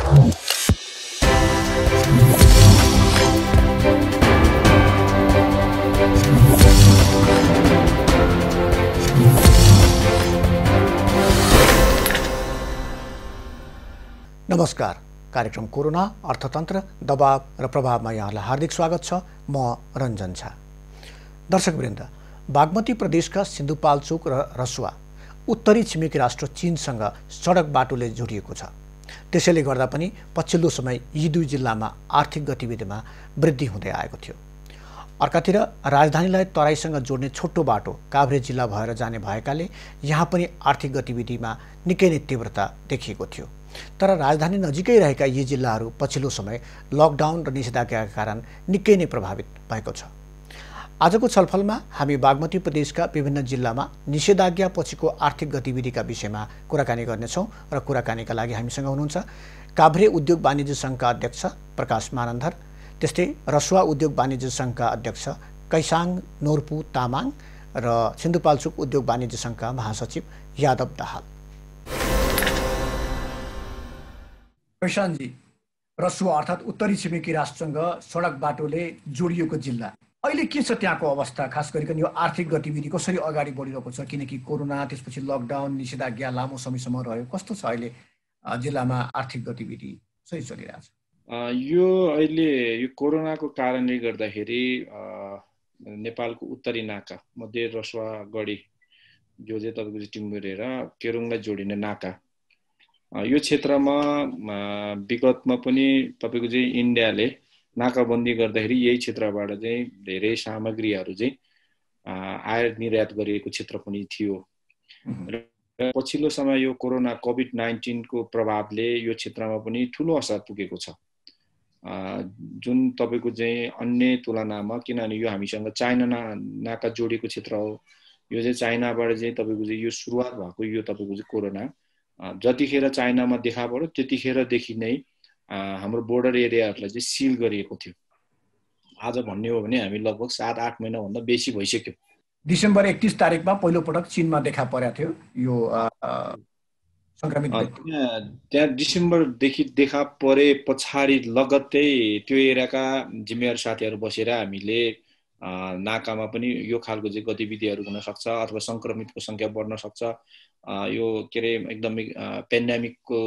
नमस्कार। कार्यक्रम कोरोना अर्थतन्त्र दबाव र प्रभावमा यहाँलाई हार्दिक स्वागत छ। म रञ्जन झा। दर्शकवृन्द, बागमती प्रदेशका सिन्धुपाल्चोक र रसुवा उत्तरी छिमेकी राष्ट्र चीनसँग सडक बाटोले जोडिएको छ। त्यसैले गर्दा पनि पछिल्लो समय यी दुई जिल्लामा आर्थिक गतिविधिमा वृद्धि हुँदै आएको थियो। अर्कातिर राजधानीलाई तराईसँग जोड्ने छोटो बाटो काभ्रे जिल्ला भएर जाने भएकाले यहाँ पनि आर्थिक गतिविधिमा निकै नै तीव्रता देखिएको थियो। तर राजधानी नजिकै रहेका यी जिल्लाहरू पछिल्लो समय लकडाउन र निषेधाज्ञाका कारण निकै नै प्रभावित भएको छ। आजको छलफलमा हामी बागमती प्रदेशका विभिन्न जिल्लामा निषेधाज्ञा पछिको आर्थिक गतिविधिका विषयमा कुराकानी गर्नेछौँ र कुराकानीका लागि हामीसँग हुनुहुन्छ काभ्रे उद्योग वाणिज्य सङ्घका अध्यक्ष प्रकाश मानन्धर, त्यस्तै रसुवा उद्योग वाणिज्य सङ्घका अध्यक्ष कैसाङ नोर्पु तामाङ र सिन्धुपाल्चोक उद्योग वाणिज्य सङ्घका महासचिव यादव दाहाल। कैसाङजी, रसुवा अर्थात् उत्तरी छिमेकी राष्ट्रसँग सडक बाटोले जोडिएको जिल्ला, अहिले के छ त्यहाँको अवस्था? खास गरिकन यो आर्थिक गतिविधि कसरी अगाडि बढिरहेको छ? किनकि कोरोना, त्यसपछि लकडाउन, निषेधाज्ञा लामो समयसम्म रह्यो। कस्तो छ अहिले जिल्लामा आर्थिक गतिविधि सही चलिरहेछ? यो अहिले यो कोरोनाको कारणले गर्दाखेरि नेपालको उत्तरी नाका मध्ये रसुवा गढी जो चाहिँ तपाईँको टिम्बुरे र केरुङलाई जोडिने नाका, यो क्षेत्रमा विगतमा पनि तपाईँको चाहिँ इन्डियाले नाकाबन्दी गर्दाखेरि यही क्षेत्रबाट चाहिँ धेरै सामग्रीहरू चाहिँ आयात निर्यात गरिएको क्षेत्र पनि थियो। र पछिल्लो समय यो कोरोना कोभिड-19 को प्रभावले यो क्षेत्रमा पनि ठुलो असर पुगेको छ, जुन तपाईँको चाहिँ अन्य तुलनामा। किनभने यो हामीसँग चाइना नाका जोडिएको क्षेत्र हो। यो चाहिँ चाइनाबाट चाहिँ तपाईँको चाहिँ यो सुरुवात भएको यो तपाईँको चाहिँ कोरोना जतिखेर चाइनामा देखा पर्यो त्यतिखेरदेखि नै हाम्रो बोर्डर एरियाहरूलाई चाहिँ सिल गरिएको थियो। आज भन्ने हो भने हामी लगभग 7-8 महिनाभन्दा बेसी भइसक्यो। डिसेम्बर 31 तारिकमा पहिलोपटक चीनमा देखा परेको थियो यो संक्रमित। त्यहाँ डिसेम्बरदेखि देखा परे पछाडि लगत्तै त्यो एरियाका जिम्मेवार साथीहरू बसेर हामीले नाकामा पनि यो खालको चाहिँ गतिविधिहरू हुन सक्छ अथवा संक्रमितको संख्या बढ्न सक्छ, यो के अरे एकदमै पेन्डेमिकको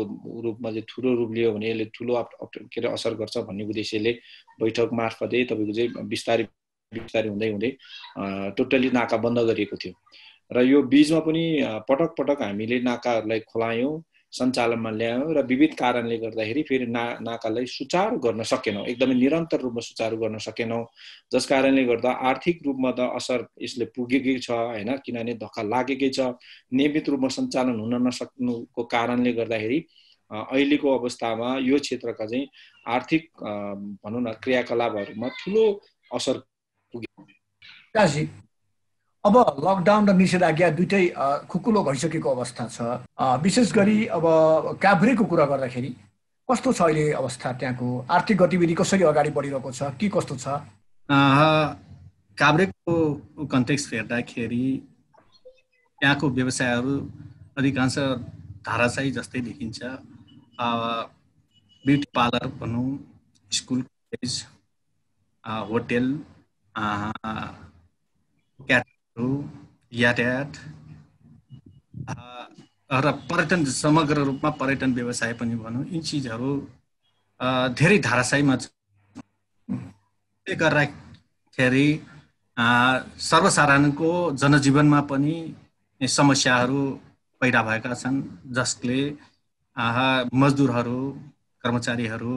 रूपमा चाहिँ ठुलो रूप लियो भने यसले ठुलो के अरे असर गर्छ भन्ने उद्देश्यले बैठक मार्फतै तपाईँको चाहिँ बिस्तारै हुँदै हुँदै टोटली नाका बन्द गरिएको थियो। र यो बीचमा पनि पटक पटक हामीले नाकाहरूलाई खोलायौँ, सञ्चालनमा ल्यायौँ र विविध कारणले गर्दाखेरि फेरि नाकालाई सुचारू गर्न सकेनौँ, एकदमै निरन्तर रूपमा सुचारू गर्न सकेनौँ, जस कारणले गर्दा आर्थिक रूपमा त असर यसले पुगेकै छ हैन, किनभने धक्का लागेकै छ। नियमित रूपमा सञ्चालन हुन नसक्नुको कारणले गर्दाखेरि अहिलेको अवस्थामा यो क्षेत्रका चाहिँ आर्थिक भनौँ न क्रियाकलापहरूमा ठुलो असर पुग्यो। अब लकडाउन र निषेधाज्ञा दुइटै खुकुलो भइसकेको अवस्था छ। विशेष गरी अब काभ्रेको कुरा गर्दाखेरि कस्तो छ अहिले अवस्था? त्यहाँको आर्थिक गतिविधि कसरी अगाडि बढिरहेको छ, के कस्तो छ? काभ्रेको कन्टेक्स्ट हेर्दाखेरि त्यहाँको व्यवसायहरू अधिकांश धाराशाही जस्तै देखिन्छ। ब्युटी पार्लर भनौँ, स्कुल, कलेज, होटेल, यातायात र पर्यटन, समग्र रूपमा पर्यटन व्यवसाय पनि भनौँ, यी चिजहरू धेरै धाराशाहीमा छ। त्यसले गर्दाखेरि सर्वसाधारणको जनजीवनमा पनि समस्याहरू पैदा भएका छन्, जसले मजदुरहरू, कर्मचारीहरू,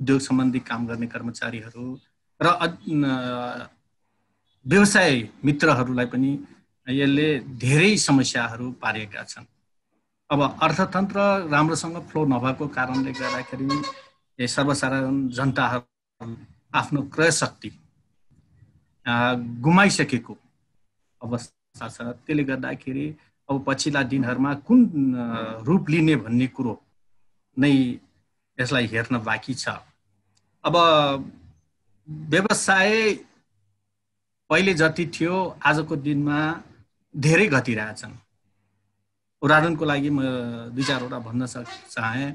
उद्योग सम्बन्धी काम गर्ने कर्मचारीहरू र व्यवसाय मित्रहरूलाई पनि यसले धेरै समस्याहरू पारेका छन्। अब अर्थतन्त्र राम्रोसँग फ्लो नभएको कारणले गर्दाखेरि सर्वसाधारण जनताहरू आफ्नो क्रय शक्ति गुमाइसकेको अवस्था छ। त्यसले गर्दाखेरि अब पछिल्ला दिनहरूमा कुन रूप लिने भन्ने कुरो नै यसलाई हेर्न बाँकी छ। अब व्यवसाय पहिले जति थियो आजको दिनमा धेरै घटिरहेछन्। उदाहरणको लागि म 2-4 वटा भन्न चाहे।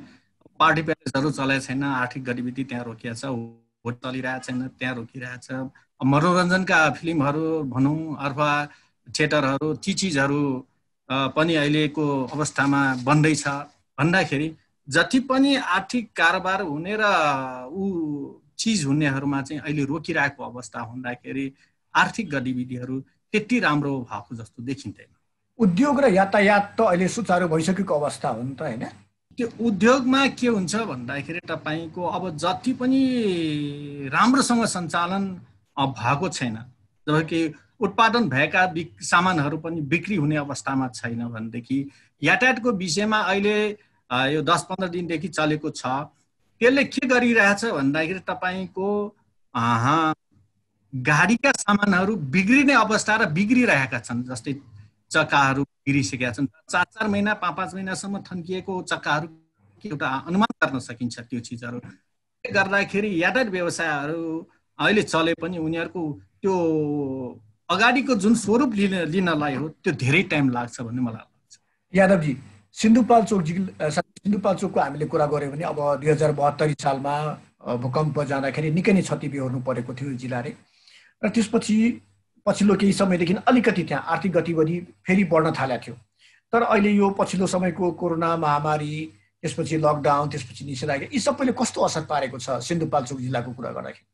पार्टी प्यालेसहरू चलाएको छैन, आर्थिक गतिविधि त्यहाँ रोकिएको छ, भोट चलिरहेको छैन त्यहाँ रोकिरहेको छ। मनोरञ्जनका फिल्महरू भनौँ अथवा थिएटरहरू ती चिजहरू पनि अहिलेको अवस्थामा बन्दैछ भन्दाखेरि जति पनि आर्थिक कारोबार हुने र ऊ चिज हुनेहरूमा चाहिँ अहिले रोकिरहेको अवस्था हुँदाखेरि आर्थिक गतिविधिहरू त्यति राम्रो भएको जस्तो देखिँदैन। उद्योग र यातायात त अहिले सुचारू भइसकेको अवस्था हो नि त हैन? त्यो उद्योगमा के हुन्छ भन्दाखेरि तपाईको अब जति पनि राम्रोसँग सञ्चालन भएको छैन, जबकि उत्पादन भएका सामानहरू पनि बिक्री हुने अवस्थामा छैन भनेदेखि यातायातको विषयमा अहिले यो 10-15 दिनदेखि चलेको छ। त्यसले के गरिरहेछ भन्दाखेरि तपाईको गाडीका सामानहरू बिग्रिने अवस्था र बिग्रिरहेका छन्। जस्तै चक्काहरू बिग्रिसकेका छन्, 4-4 महिना 5-5 महिनासम्म थन्किएको चक्काहरू एउटा अनुमान गर्न सकिन्छ। त्यो चिजहरू गर्दाखेरि यातायात व्यवसायहरू अहिले चले पनि उनीहरूको त्यो अगाडिको जुन स्वरूप लिनलाई हो त्यो धेरै टाइम लाग्छ भन्ने मलाई लाग्छ। यादवजी, सिन्धुपाल्चोकको हामीले कुरा गऱ्यौँ भने अब 2072 सालमा भूकम्प जाँदाखेरि निकै नै क्षति बेहोर्नु परेको थियो जिल्लाले, र त्यसपछि पछिल्लो केही समयदेखि अलिकति त्यहाँ आर्थिक गतिविधि फेरि बढ्न थालेको थियो। तर अहिले यो पछिल्लो समयको कोरोना महामारी, त्यसपछि लकडाउन, त्यसपछि निषेधाज्ञा, यी सबैले कस्तो असर पारेको छ सिन्धुपाल्चोक जिल्लाको कुरा गर्दाखेरि?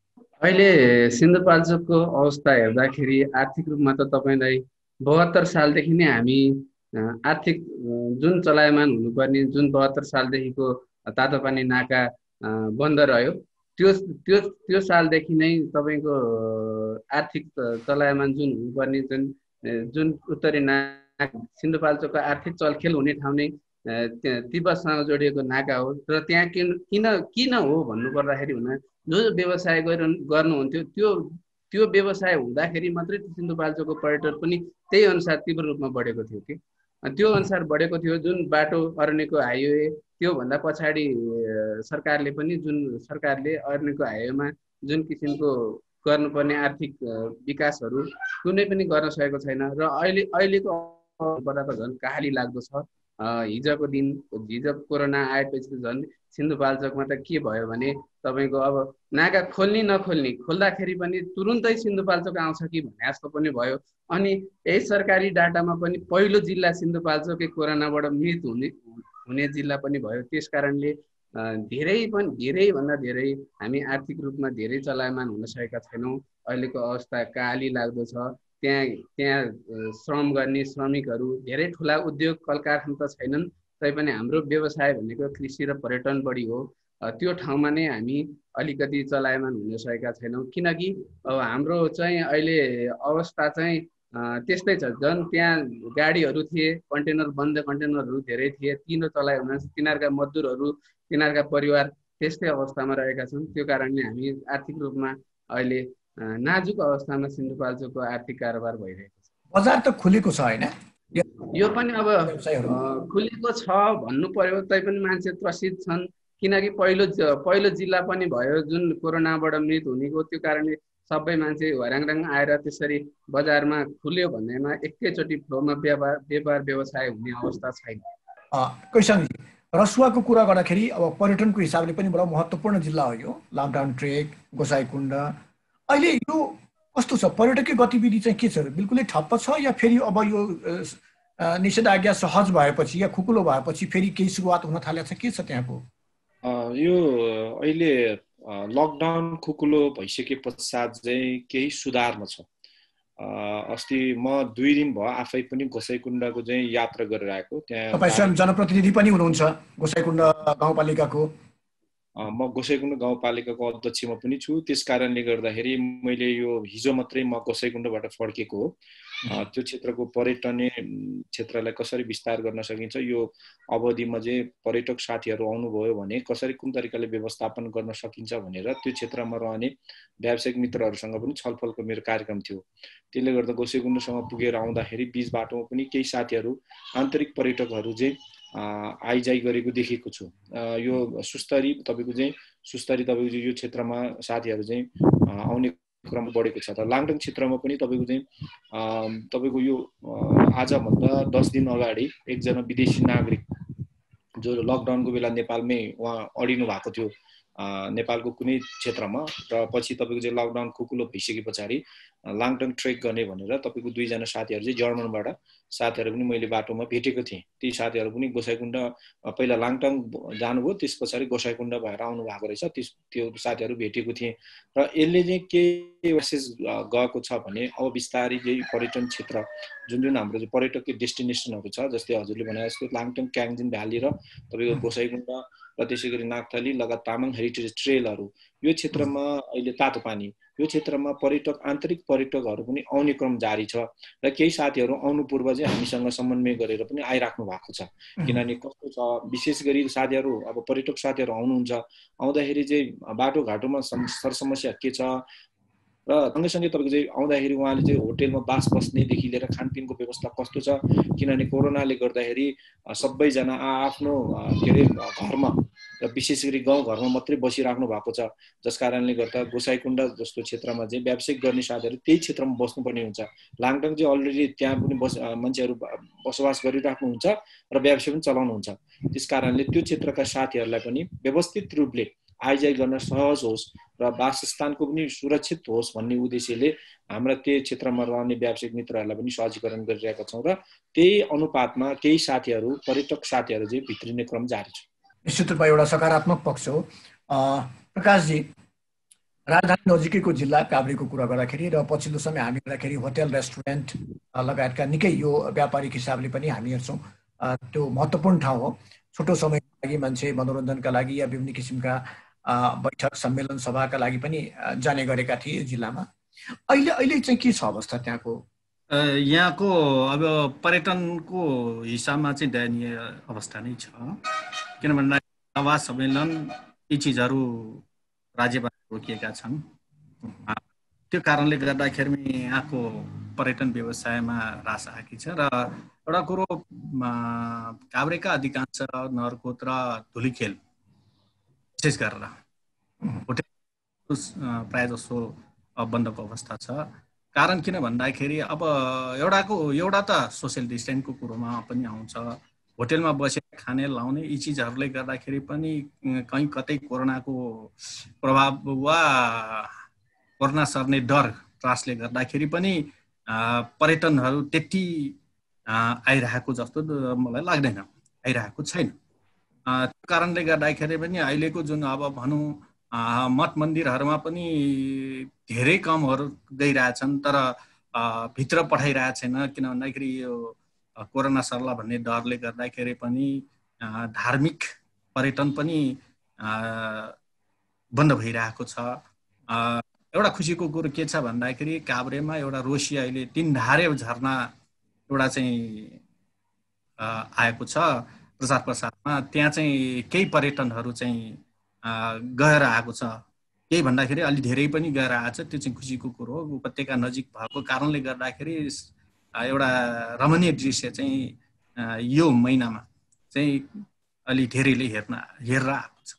अहिले सिन्धुपाल्चोकको अवस्था हेर्दाखेरि आर्थिक रूपमा त तपाईलाई 72 सालदेखि नै हामी आर्थिक जुन चलायमान हुनुपर्ने, जुन 72 सालदेखिको तातोपानी नाका बन्द रह्यो, त्यो सालदेखि नै तपाईको आर्थिक चलायमान जुन हुनुपर्ने, जुन उत्तरी नाका सिन्धुपाल्चोकको आर्थिक चलखेल हुने ठाउँ नै तिब्बतसँग जोडिएको नाका हो। र त्यहाँ किन हो भन्नुपर्दाखेरि जो व्यवसाय गर्नुहुन्थ्यो त्यो व्यवसाय हुँदाखेरि मात्रै सिन्धुपाल्चोकको पर्यटन पनि त्यही अनुसार तीव्र रूपमा बढेको थियो कि त्यो अनुसार बढेको थियो। जुन बाटो अरण्यको हाइवे, त्योभन्दा पछाडि सरकारले अरण्यको हाइवेमा जुन किसिमको गर्नुपर्ने आर्थिक विकासहरू कुनै पनि गर्न सकेको छैन। र अहिलेको अवस्था त झन् कहाली लाग्दो छ। हिजो कोरोना आएपछि झन् सिन्धुपाल्चोकमा त के भयो भने तपाईको अब नाका खोल्दाखेरि पनि तुरुन्तै सिन्धुपाल्चोक आउँछ कि भन्ने जस्तो पनि भयो। अनि यही सरकारी डाटामा पनि पहिलो जिल्ला सिन्धुपाल्चोकै कोरोनाबाट मृत्यु हुने जिल्ला पनि भयो। त्यस कारणले धेरैभन्दा धेरै हामी आर्थिक रूपमा धेरै चलायमान हुन सकेका छैनौँ। अहिलेको अवस्था काली लाग्दो छ। त्यहाँ श्रम गर्ने श्रमिकहरू, धेरै ठुला उद्योग कल कारखाना त छैनन्, तैपनि हाम्रो व्यवसाय भनेको कृषि र पर्यटन बढी हो। त्यो ठाउँमा नै हामी अलिकति चलायमान हुन सकेका छैनौँ, किनकि अब हाम्रो चाहिँ अहिले अवस्था चाहिँ त्यस्तै छ। झन् त्यहाँ गाडीहरू थिए, कन्टेनरहरू धेरै थिए, तिनीहरू चलाइ हुन तिनीहरूका मजदुरहरू, तिनीहरूका परिवार त्यस्तै अवस्थामा रहेका छन्। त्यो कारणले हामी आर्थिक रूपमा अहिले नाजुक अवस्थामा सिन्धुपाल्चोकको आर्थिक कारोबार भइरहेको छ। बजार त खुलेको छ हैन? यो पनि अब खुलेको छ भन्नु पर्यो, तैपनि मान्छे त्रसित छन्, किनकि पहिलो जिल्ला पनि भयो जुन कोरोनाबाट मृत्यु हुनेको। त्यो कारणले सबै मान्छे हराङराङ आएर त्यसरी बजारमा खुल्यो भन्नेमा एकैचोटि फ्लोमा व्यापार व्यवसाय हुने अवस्था छैन। कैसाङजी, रसुवाको कुरा गर्दाखेरि अब पर्यटनको हिसाबले पनि बडा महत्त्वपूर्ण जिल्ला हो यो। लामटाउन ट्रेक, गोसाइकुण्ड, अहिले यो कस्तो छ? पर्यटकीय गतिविधि चाहिँ के छ? बिल्कुलै ठप्प छ या फेरि अब यो निषेधाज्ञा सहज भएपछि या खुकुलो भएपछि फेरि केही सुरुवात हुन थालेको छ? के छ त्यहाँको? यो अहिले लकडाउन खुकुलो भइसके पश्चात चाहिँ केही सुधारमा छ। अस्ति म 2 दिन भयो आफै पनि गोसाइकुण्डको चाहिँ यात्रा गरेर आएको। त्यहाँ तपाईँ स्वयं जनप्रतिनिधि पनि हुनुहुन्छ गोसाइकुण्ड गाउँपालिकाको? म गोसाइकुण्ड गाउँपालिकाको अध्यक्षमा पनि छु। त्यस कारणले गर्दाखेरि मैले यो हिजो मात्रै म गोसाइकुण्डबाट फर्केको हो। त्यो क्षेत्रको पर्यटनीय क्षेत्रलाई कसरी विस्तार गर्न सकिन्छ, यो अवधिमा चाहिँ पर्यटक साथीहरू आउनुभयो भने कसरी कुन तरिकाले व्यवस्थापन गर्न सकिन्छ भनेर त्यो क्षेत्रमा रहने व्यावसायिक मित्रहरूसँग पनि छलफलको मेरो कार्यक्रम थियो। त्यसले गर्दा गोसाइकुण्डसँग पुगेर आउँदाखेरि बीच बाटोमा पनि केही साथीहरू आन्तरिक पर्यटकहरू चाहिँ आइजाइ गरेको देखेको छु। यो सुस्तरी तपाईँको यो क्षेत्रमा साथीहरू चाहिँ आउने क्रम बढेको छ। तर लाङटाङ क्षेत्रमा पनि तपाईँको यो आजभन्दा 10 दिन अगाडि एकजना विदेशी नागरिक जो लकडाउनको बेला नेपालमै उहाँ अडिनु भएको थियो नेपालको कुनै क्षेत्रमा र पछि तपाईँको चाहिँ लकडाउन खुकुलो भइसके पछाडि लाङटाङ ट्रेक गर्ने भनेर तपाईँको 2 जना साथीहरू चाहिँ जर्मनबाट साथीहरू पनि मैले बाटोमा भेटेको थिएँ। ती साथीहरू पनि गोसाइकुण्ड पहिला लाङटाङ जानुभयो, त्यस पछाडि गोसाइकुण्ड भएर आउनु भएको रहेछ। त्यो साथीहरू भेटेको थिएँ र यसले चाहिँ के मेसेज गएको छ भने अब बिस्तारै यही पर्यटन क्षेत्र जुन हाम्रो चाहिँ पर्यटकीय डेस्टिनेसनहरू छ, जस्तै हजुरले भने जस्तो लाङटाङ क्याङजिन भ्याली र तपाईँको गोसाइकुण्ड र त्यसै गरी नागथली लगायत तामाङ हेरिटेज ट्रेलहरू, यो क्षेत्रमा अहिले तातो पानी, यो क्षेत्रमा आन्तरिक पर्यटकहरू पनि आउने क्रम जारी छ र केही साथीहरू आउनु पूर्व चाहिँ हामीसँग समन्वय गरेर पनि आइराख्नु भएको छ। किनभने कस्तो छ, विशेष गरी साथीहरू अब पर्यटक साथीहरू आउनुहुन्छ, आउँदाखेरि चाहिँ बाटोघाटोमा समस्या के छ र सँगैसँगै तपाईँको चाहिँ आउँदाखेरि उहाँले चाहिँ होटेलमा बास बस्नेदेखि लिएर खानपिनको व्यवस्था कस्तो छ, किनभने कोरोनाले गर्दाखेरि सबैजना आफ्नो के अरे घरमा र विशेष गरी गाउँघरमा मात्रै बसिराख्नु भएको छ, जस कारणले गर्दा गोसाइकुण्ड जस्तो क्षेत्रमा चाहिँ व्यावसायिक गर्ने साथीहरू त्यही क्षेत्रमा बस्नुपर्ने हुन्छ। लाङटाङ चाहिँ अलरेडी त्यहाँ पनि मान्छेहरू बसोबास गरिराख्नुहुन्छ र व्यवसाय पनि चलाउनुहुन्छ। त्यस कारणले त्यो क्षेत्रका साथीहरूलाई पनि व्यवस्थित रूपले आइजाइ गर्न सहज होस् र वासस्थानको पनि सुरक्षित होस् भन्ने उद्देश्यले हाम्रा त्यो क्षेत्रमा रहने व्यावसायिक मित्रहरूलाई पनि सहजीकरण गरिरहेका छौँ र त्यही अनुपातमा केही साथीहरू पर्यटक साथीहरू चाहिँ भित्रिने क्रम जारी छ। निश्चित रूपमा एउटा सकारात्मक पक्ष हो। प्रकाशजी, राजधानी नजिकैको जिल्ला काभ्रेको कुरा गर्दाखेरि र पछिल्लो समय हामी हेर्दाखेरि होटेल रेस्टुरेन्ट लगायतका निकै यो व्यापारिक हिसाबले पनि हामी हेर्छौँ त्यो महत्त्वपूर्ण ठाउँ हो। छोटो समयको लागि मान्छे मनोरञ्जनका लागि या विभिन्न किसिमका बैठक सम्मेलन सभाका लागि पनि जाने गरेका थिए जिल्लामा। अहिले चाहिँ के छ अवस्था त्यहाँको? यहाँको अब पर्यटनको हिसाबमा चाहिँ दयनीय अवस्था नै छ। किनभने सभा सम्मेलन यी चिजहरू राज्यबाट रोकिएका छन्। त्यो कारणले गर्दाखेरि यहाँको पर्यटन व्यवसायमा ह्रास आएकी छ। र एउटा कुरो, काभ्रेका अधिकांश नरकोट र धुलीखेल विशेष गरेर होटेल प्रायः जसो बन्दको अवस्था छ। कारण किन भन्दाखेरि अब एउटा त सोसियल डिस्टेन्सको कुरोमा पनि आउँछ। होटेलमा बसेर खाने लाउने यी चिजहरूले गर्दाखेरि पनि कहीँ कतै कोरोनाको प्रभाव वा कोरोना सर्ने डर त्रासले गर्दाखेरि पनि पर्यटनहरू त्यति आइरहेको जस्तो मलाई लाग्दैन, आइरहेको छैन। त्यो कारणले गर्दाखेरि पनि अहिलेको जुन अब भनौँ मठ मन्दिरहरूमा पनि धेरै कमहरू गइरहेछन्, तर भित्र पठाइरहेको छैन। किन भन्दाखेरि यो कोरोना सर्ला भन्ने डरले गर्दाखेरि पनि धार्मिक पर्यटन पनि बन्द भइरहेको छ। एउटा खुसीको कुरो के छ भन्दाखेरि काभ्रेमा एउटा रोसी अहिले 3 धारे झरना एउटा चाहिँ आएको छ प्रचार प्रसारमा। त्यहाँ चाहिँ केही पर्यटनहरू चाहिँ गएर आएको छ। केही भन्दाखेरि अलि धेरै पनि गएर आएको छ। त्यो चाहिँ खुसीको कुरो हो। उपत्यका नजिक भएको कारणले गर्दाखेरि एउटा रमणीय दृश्य चाहिँ यो महिनामा चाहिँ अलि धेरैले हेरेर आएको छ।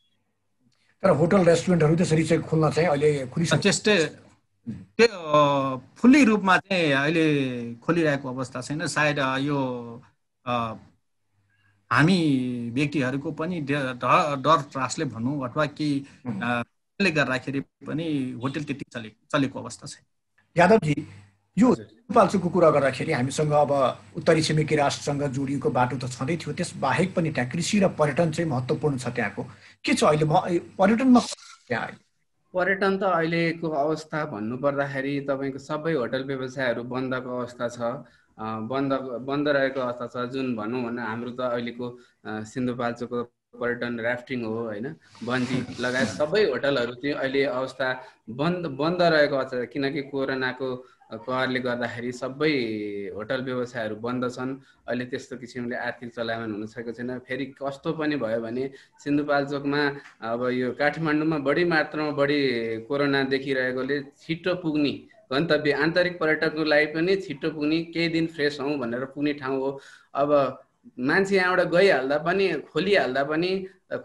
तर होटल रेस्टुरेन्टहरू त्यसरी चाहिँ खोल्न चाहिँ अहिले त्यस्तै त्यो फुल्ली रूपमा चाहिँ अहिले खोलिरहेको अवस्था छैन। सायद यो हामी व्यक्तिहरूको पनि डर त्रासले भनौँ अथवा केहीले गर्दाखेरि पनि होटेल त्यति चलेको अवस्था छैन। यादवजी, यो सिन्धुपाल्चोकको कुरा गर्दाखेरि हामीसँग अब उत्तरी छिमेकी राष्ट्रसँग जोडिएको बाटो त छँदै थियो, त्यस बाहेक पनि त्यहाँ कृषि र पर्यटन चाहिँ महत्त्वपूर्ण छ। त्यहाँको के छ अहिले पर्यटनमा? पर्यटन त अहिलेको अवस्था भन्नुपर्दाखेरि तपाईँको सबै होटल व्यवसायहरू बन्दको अवस्था छ, बन्द रहेको अवस्था छ। जुन भनौँ भने हाम्रो त अहिलेको सिन्धुपाल्चोकको पर्यटन राफ्टिङ हो होइन, बन्जी लगायत सबै होटलहरू चाहिँ अहिले अवस्था बन्द रहेको अवस्था छ। किनकि कोरोनाको कहरले गर्दाखेरि सबै होटल व्यवसायहरू बन्द छन्। अहिले त्यस्तो किसिमले आर्थिक चलायमान हुन सकेको छैन। फेरि कस्तो पनि भयो भने सिन्धुपाल्चोकमा अब यो काठमाडौँमा बढी मात्रामा कोरोना देखिरहेकोले छिटो पुग्ने गन्तव्य आन्तरिक पर्यटकको लागि पनि छिटो पुग्ने, केही दिन फ्रेस हौँ भनेर पुग्ने ठाउँ हो। अब मान्छे यहाँबाट गइहाल्दा पनि खोलिहाल्दा पनि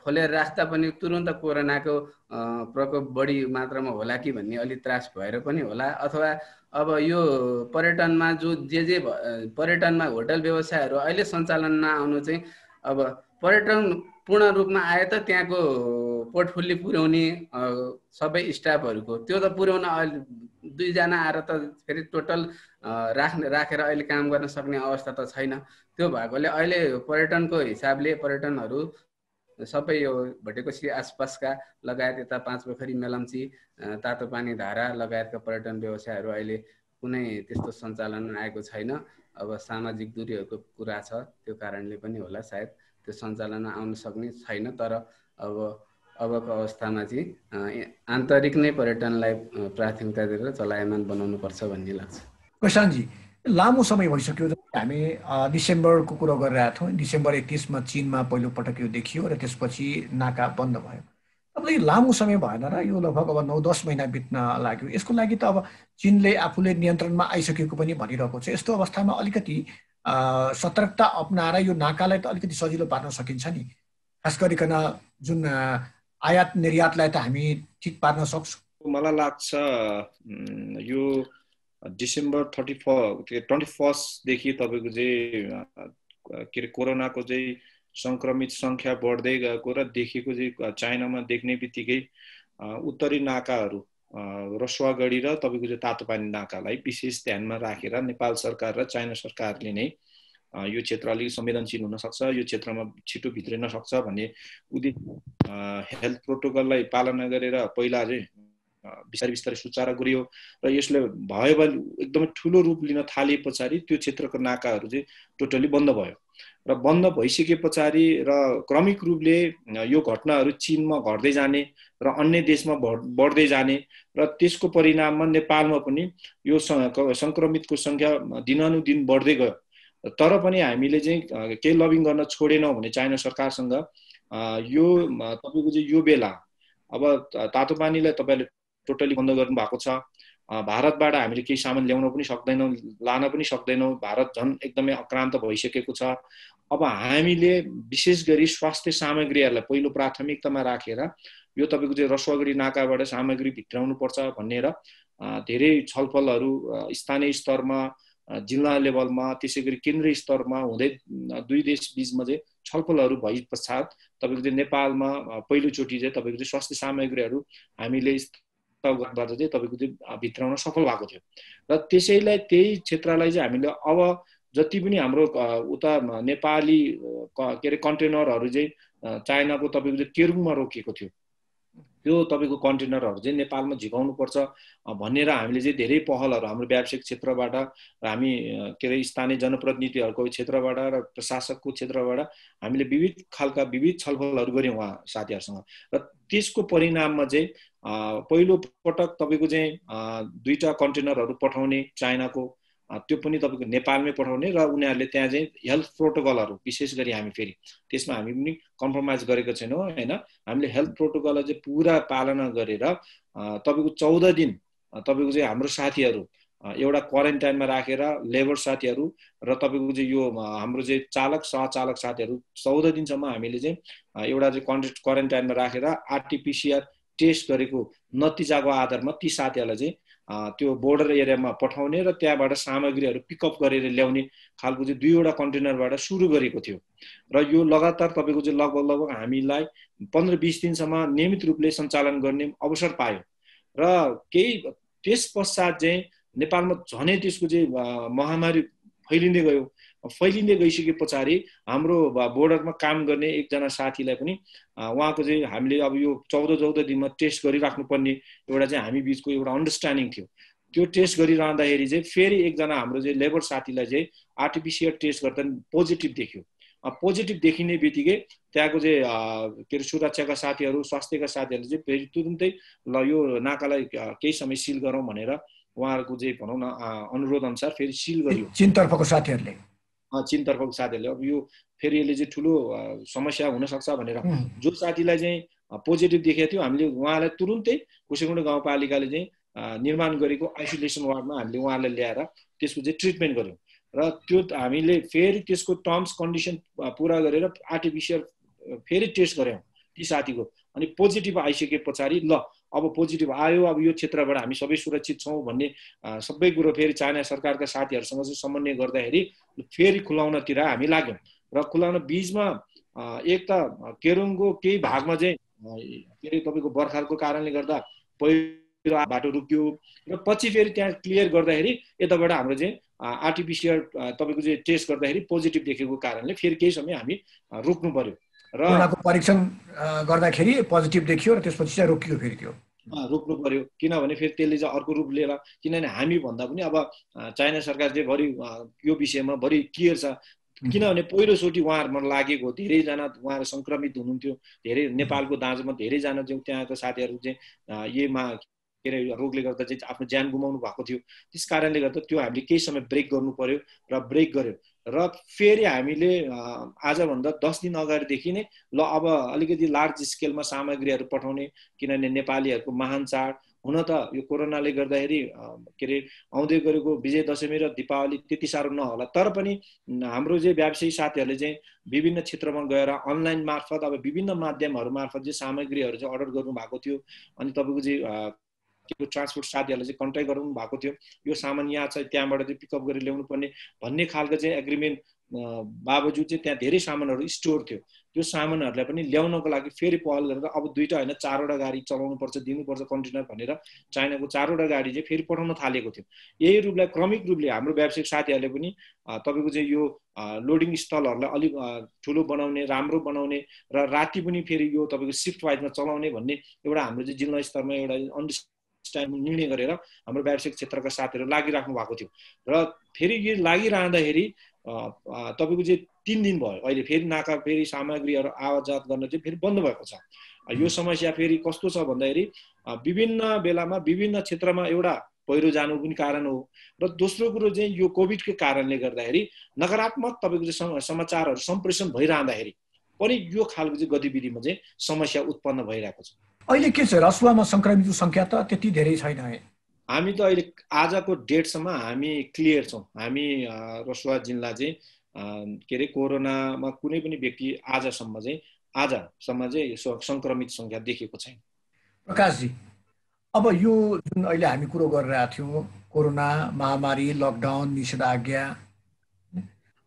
खोलेर राख्दा पनि तुरुन्त कोरोनाको प्रकोप बढी मात्रामा होला कि भन्ने अलि त्रास भएर पनि होला। अथवा अब यो पर्यटनमा जे पर्यटनमा होटल व्यवसायहरू अहिले सञ्चालनमा आउनु चाहिँ अब पर्यटन पूर्ण रूपमा आए त त्यहाँको पोर्टफोलियो पुर्याउने सबै स्टाफहरूको त्यो त पुर्याउन अहिले 2 जना आएर त फेरि टोटल राखेर अहिले काम गर्न सक्ने अवस्था त छैन। त्यो भएकोले अहिले पर्यटनको हिसाबले पर्यटनहरू सबै यो भटेकोसी आसपासका लगायत यता पाँचपोखरी मेलम्ची तातोपानी धारा लगायतका पर्यटन व्यवसायहरू अहिले कुनै त्यस्तो सञ्चालन आएको छैन। अब सामाजिक दूरीहरूको कुरा छ, त्यो कारणले पनि होला सायद त्यो सञ्चालन आउन सक्ने छैन। तर अबको अवस्थामा चाहिँ आन्तरिक नै पर्यटनलाई प्राथमिकता दिएर चलायमान बनाउनु पर्छ भन्ने लाग्छ। प्रशान्तजी, लामो समय भइसक्यो हामी डिसेम्बरको कुरो गरिरहेका थियौँ। डिसेम्बर 31मा चीनमा पहिलो पटक यो देखियो र त्यसपछि नाका बन्द भयो। अब यो लामो समय भएन र यो लगभग अब 9-10 महिना बित्न लाग्यो। यसको लागि त अब चीनले आफूले नियन्त्रणमा आइसकेको पनि भनिरहेको छ। यस्तो अवस्थामा अलिकति सतर्कता अपनाएर यो नाकालाई त अलिकति सजिलो पार्न सकिन्छ नि, खास गरिकन जुन आयात निर्यातलाई त हामी ठिक पार्न सक्छौँ। मलाई लाग्छ यो डिसेम्बर 21 देखि तपाईँको चाहिँ के अरे कोरोनाको चाहिँ संक्रमित संख्या बढ्दै गएको र देखेको चाहिँ चाइनामा देख्ने बित्तिकै उत्तरी नाकाहरू रसुवागढी र तपाईँको चाहिँ तातोपानी नाकालाई विशेष ध्यानमा राखेर नेपाल सरकार र चाइना सरकारले नै यो क्षेत्र अलिक संवेदनशील हुन सक्छ, यो क्षेत्रमा छिटो भित्रिन सक्छ भन्ने उद्देश्य हेल्थ प्रोटोकललाई पालना गरेर पहिला चाहिँ बिस्तारै सुचारू गरियो र यसले भयो भने एकदमै ठुलो रूप लिन थाले पछाडि त्यो क्षेत्रको नाकाहरू चाहिँ टोटली बन्द भयो र बन्द भइसके पछाडि र क्रमिक रूपले यो घटनाहरू चीनमा घट्दै जाने र अन्य देशमा बढ्दै जाने र त्यसको परिणाममा नेपालमा पनि यो संक्रमितको संख्या दिनानुदिन बढ्दै गयो। तर पनि हामीले चाहिँ केही लबिङ गर्न छोडेनौँ भने चाइना सरकारसँग यो तपाईँको चाहिँ यो बेला अब तातोपानीलाई तपाईँले टोटली बन्द गर्नु भएको छ। भारतबाट हामीले केही सामान ल्याउन पनि सक्दैनौँ, लान पनि सक्दैनौँ। भारत झन् एकदमै आक्रान्त भइसकेको छ। अब हामीले विशेष गरी स्वास्थ्य सामग्रीहरूलाई पहिलो प्राथमिकतामा राखेर यो तपाईँको चाहिँ रसुवागढी नाकाबाट सामग्री भित्राउनु पर्छ भनेर धेरै छलफलहरू स्थानीय स्तरमा, जिल्ला लेभलमा, त्यसै गरी केन्द्रीय स्तरमा हुँदै दुई देश बीचमा चाहिँ छलफलहरू भए पश्चात तपाईँको चाहिँ नेपालमा पहिलोचोटि चाहिँ तपाईँको चाहिँ स्वास्थ्य सामग्रीहरू हामीले गर्दा चाहिँ तपाईँको चाहिँ भित्राउन सफल भएको थियो र त्यसैलाई त्यही क्षेत्रलाई चाहिँ हामीले अब जति पनि हाम्रो उता नेपाली के अरे कन्टेनरहरू चाहिँ चाइनाको तपाईँको चाहिँ केरुङमा रोकिएको थियो, त्यो तपाईँको कन्टेनरहरू चाहिँ नेपालमा झिकाउनु पर्छ भनेर हामीले चाहिँ धेरै पहलहरू हाम्रो व्यावसायिक क्षेत्रबाट र हामी के अरे स्थानीय जनप्रतिनिधिहरूको क्षेत्रबाट र प्रशासकको क्षेत्रबाट हामीले विविध छलफलहरू गऱ्यौँ उहाँ साथीहरूसँग र त्यसको परिणाममा चाहिँ पहिलो पटक तपाईँको चाहिँ 2टा कन्टेनरहरू पठाउने चाइनाको, त्यो पनि तपाईँको नेपालमै पठाउने र उनीहरूले त्यहाँ चाहिँ हेल्थ प्रोटोकलहरू विशेष गरी हामी फेरि त्यसमा हामी पनि कम्प्रोमाइज गरेको छैनौँ होइन। हामीले हेल्थ प्रोटोकललाई चाहिँ पुरा पालना गरेर तपाईँको 14 दिन तपाईँको चाहिँ हाम्रो साथीहरू एउटा क्वारेन्टाइनमा राखेर लेबर साथीहरू र तपाईँको चाहिँ यो हाम्रो चाहिँ चालक सहचालक साथीहरू 14 दिनसम्म हामीले चाहिँ एउटा चाहिँ क्वारेन्टाइनमा राखेर आरटीपीसीआर टेस्ट गरेको नतिजाको आधारमा ती साथीहरूलाई चाहिँ त्यो बोर्डर एरियामा पठाउने र त्यहाँबाट सामग्रीहरू पिकअप गरेर ल्याउने खालको चाहिँ 2वटा कन्टेनरबाट सुरु गरेको थियो र यो लगातार तपाईँको चाहिँ लगभग हामीलाई 15-20 दिनसम्म नियमित रूपले सञ्चालन गर्ने अवसर पायो र केही त्यस पश्चात चाहिँ नेपालमा झनै त्यसको चाहिँ महामारी फैलिँदै गइसके पछाडि हाम्रो बोर्डरमा काम गर्ने एकजना साथीलाई पनि उहाँको चाहिँ हामीले अब यो 14 दिनमा टेस्ट गरिराख्नुपर्ने एउटा चाहिँ हामी बिचको एउटा अन्डरस्ट्यान्डिङ थियो। त्यो टेस्ट गरिरहँदाखेरि चाहिँ फेरि एकजना हाम्रो चाहिँ लेबर साथीलाई चाहिँ आरटीपीसीआर टेस्ट गर्दा पोजिटिभ देख्यो। पोजिटिभ देखिने बित्तिकै त्यहाँको चाहिँ के अरे सुरक्षाका साथीहरू, स्वास्थ्यका साथीहरूले चाहिँ फेरि तुरुन्तै ल यो नाकालाई केही समय सिल गरौँ भनेर उहाँहरूको चाहिँ भनौँ न अनुरोध अनुसार फेरि सिल गरियो चीनतर्फको साथीहरूले। अब यो फेरि यसले चाहिँ ठुलो समस्या हुनसक्छ भनेर जो साथीलाई चाहिँ पोजिटिभ देखेको थियो हामीले उहाँलाई तुरुन्तै कुशेकुण्ड गाउँपालिकाले चाहिँ निर्माण गरेको आइसोलेसन वार्डमा हामीले उहाँलाई ल्याएर त्यसको चाहिँ ट्रिटमेन्ट गर्यौँ र त्यो हामीले फेरि त्यसको टर्म्स कन्डिसन पुरा गरेर आरटीपीसीआर फेरि टेस्ट गऱ्यौँ ती साथीको। अनि पोजिटिभ आइसके पछाडि ल अब पोजिटिभ आयो, अब यो क्षेत्रबाट हामी सबै सुरक्षित छौँ भन्ने सबै कुरो फेरि चाइना सरकारका साथीहरूसँग चाहिँ समन्वय गर्दाखेरि फेरि खुलाउनतिर हामी लाग्यौँ र खुलाउन बीचमा एक त केरुङको केही भागमा चाहिँ के अरे तपाईँको बर्खाको कारणले गर्दा पहिरो बाटो रोकियो र पछि फेरि त्यहाँ क्लियर गर्दाखेरि यताबाट हाम्रो चाहिँ आरटिपिसिआर तपाईँको चाहिँ टेस्ट गर्दाखेरि पोजिटिभ देखेको कारणले फेरि केही समय हामी रोक्नु पर्यो र कोरोनाको परीक्षण गर्दाखेरि पोजिटिभ देखियो र त्यसपछि चाहिँ रोकियो फेरि त्यो रोक्नु पर्यो किनभने फेरि त्यसले चाहिँ अर्को रूप लिएर किनभने हामी भन्दा पनि अब चाइना सरकार चाहिँ बढी यो विषयमा बढी क्लियर छ किनभने पहिलोचोटि उहाँहरूमा लागेको धेरैजना उहाँहरू सङ्क्रमित हुनुहुन्थ्यो धेरै नेपालको दाँजोमा धेरैजना चाहिँ त्यहाँको साथीहरू चाहिँ यहीमा के अरे रोगले गर्दा चाहिँ आफ्नो ज्यान गुमाउनु भएको थियो त्यस कारणले गर्दा त्यो हामीले केही समय ब्रेक गर्नु पर्यो र ब्रेक गर्यो र फेरि हामीले आजभन्दा 10 दिन अगाडिदेखि नै ल अब अलिकति लार्ज स्केलमा सामग्रीहरू पठाउने किनभने नेपालीहरूको महान चाड हुन त यो कोरोनाले गर्दाखेरि के अरे आउँदै गरेको विजय दशमी र दीपावली त्यति साह्रो नहोला तर पनि हाम्रो चाहिँ व्यावसायिक साथीहरूले चाहिँ विभिन्न क्षेत्रमा गएर अनलाइन मार्फत अब विभिन्न माध्यमहरू मार्फत चाहिँ सामग्रीहरू चाहिँ अर्डर गर्नु भएको थियो अनि तपाईँको चाहिँ ट्रान्सपोर्ट साथीहरूले चाहिँ कन्ट्याक्ट गराउनु भएको थियो यो सामान यहाँ चाहिँ त्यहाँबाट चाहिँ पिकअप गरेर ल्याउनु पर्ने भन्ने खालको चाहिँ एग्रिमेन्ट बावजुद चाहिँ त्यहाँ धेरै सामानहरू स्टोर थियो त्यो सामानहरूलाई पनि ल्याउनको लागि फेरि पहल गरेर अब 2टा होइन 4वटा गाडी चलाउनु पर्छ दिनुपर्छ कन्टेनर भनेर चाइनाको 4वटा गाडी चाहिँ फेरि पठाउन थालेको थियो यही रूपलाई क्रमिक रूपले हाम्रो व्यावसायिक साथीहरूले पनि तपाईँको चाहिँ यो लोडिङ स्थलहरूलाई अलिक ठुलो बनाउने राम्रो बनाउने र राति पनि फेरि यो तपाईँको सिफ्ट वाइजमा चलाउने भन्ने एउटा हाम्रो चाहिँ जिल्ला स्तरमा एउटा निर्णय गरेर हाम्रो व्यावसायिक क्षेत्रका साथीहरू लागिराख्नु भएको थियो र फेरि यो लागिरहँदाखेरि तपाईँको चाहिँ 3 दिन भयो अहिले फेरि नाका फेरि सामग्रीहरू आवाजात गर्न चाहिँ फेरि बन्द भएको छ यो समस्या फेरि कस्तो छ भन्दाखेरि विभिन्न बेलामा विभिन्न क्षेत्रमा एउटा पहिरो जानु पनि कारण हो र दोस्रो कुरो चाहिँ यो कोभिडको कारणले गर्दाखेरि नकारात्मक तपाईँको चाहिँ समाचारहरू सम्प्रेषण भइरहँदाखेरि पनि यो खालको चाहिँ गतिविधिमा चाहिँ समस्या उत्पन्न भइरहेको छ अहिले के छ रसुवामा संक्रमितको संख्या त त्यति धेरै छैन है हामी त अहिले आजको डेटसम्म हामी क्लियर छौँ हामी रसुवा जिल्ला चाहिँ के अरे कोरोनामा कुनै पनि व्यक्ति आजसम्म चाहिँ संक्रमित संख्या देखेको छैन प्रकाशजी अब यो जुन अहिले हामी कुरो गरिरहेका थियौँ कोरोना महामारी लकडाउन निषेधाज्ञा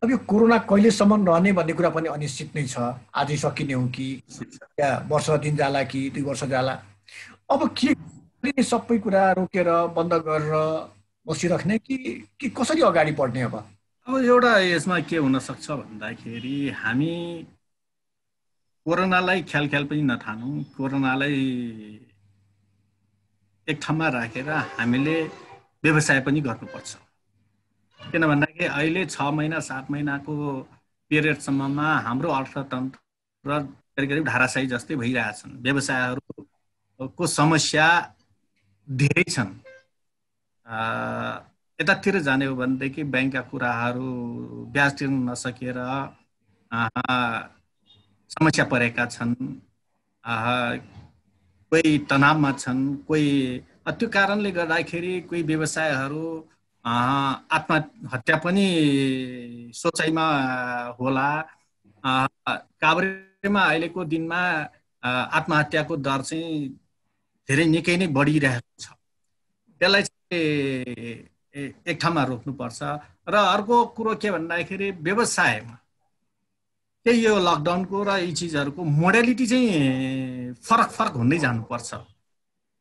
अब यो कोरोना कहिलेसम्म रहने भन्ने कुरा पनि अनिश्चित नै छ आजै सकिने हो कि वर्ष दिन जाला कि 2 वर्ष जाला अब के सबै कुरा रोकेर बन्द गरेर बसिराख्ने कि कसरी अगाडि बढ्ने अब एउटा यसमा के हुन सक्छ भन्दाखेरि हामी कोरोनालाई ख्याल पनि नठानौँ कोरोनालाई एक ठाउँमा राखेर हामीले व्यवसाय पनि गर्नुपर्छ किन भन्दाखेरि अहिले 6 महिना 7 महिनाको पिरियडसम्ममा हाम्रो अर्थतन्त्र करिब धाराशायी जस्तै भइरहेछन् व्यवसायहरूको समस्या धेरै छन् यतातिर जाने हो भनेदेखि बैंकका कुराहरू ब्याज तिर्न नसकेर समस्या परेका छन् कोही तनावमा छन् कोही त्यो कारणले गर्दाखेरि कोही व्यवसायहरू आत्महत्या पनि सोचाइमा होला काभ्रेमा अहिलेको दिनमा आत्महत्याको दर चाहिँ धेरै निकै नै बढिरहेको छ त्यसलाई चाहिँ एक ठाउँमा रोक्नुपर्छ र अर्को कुरो के भन्दाखेरि व्यवसायमा त्यही यो लकडाउनको र यी चिजहरूको मोडालिटी चाहिँ फरक हुँदै जानुपर्छ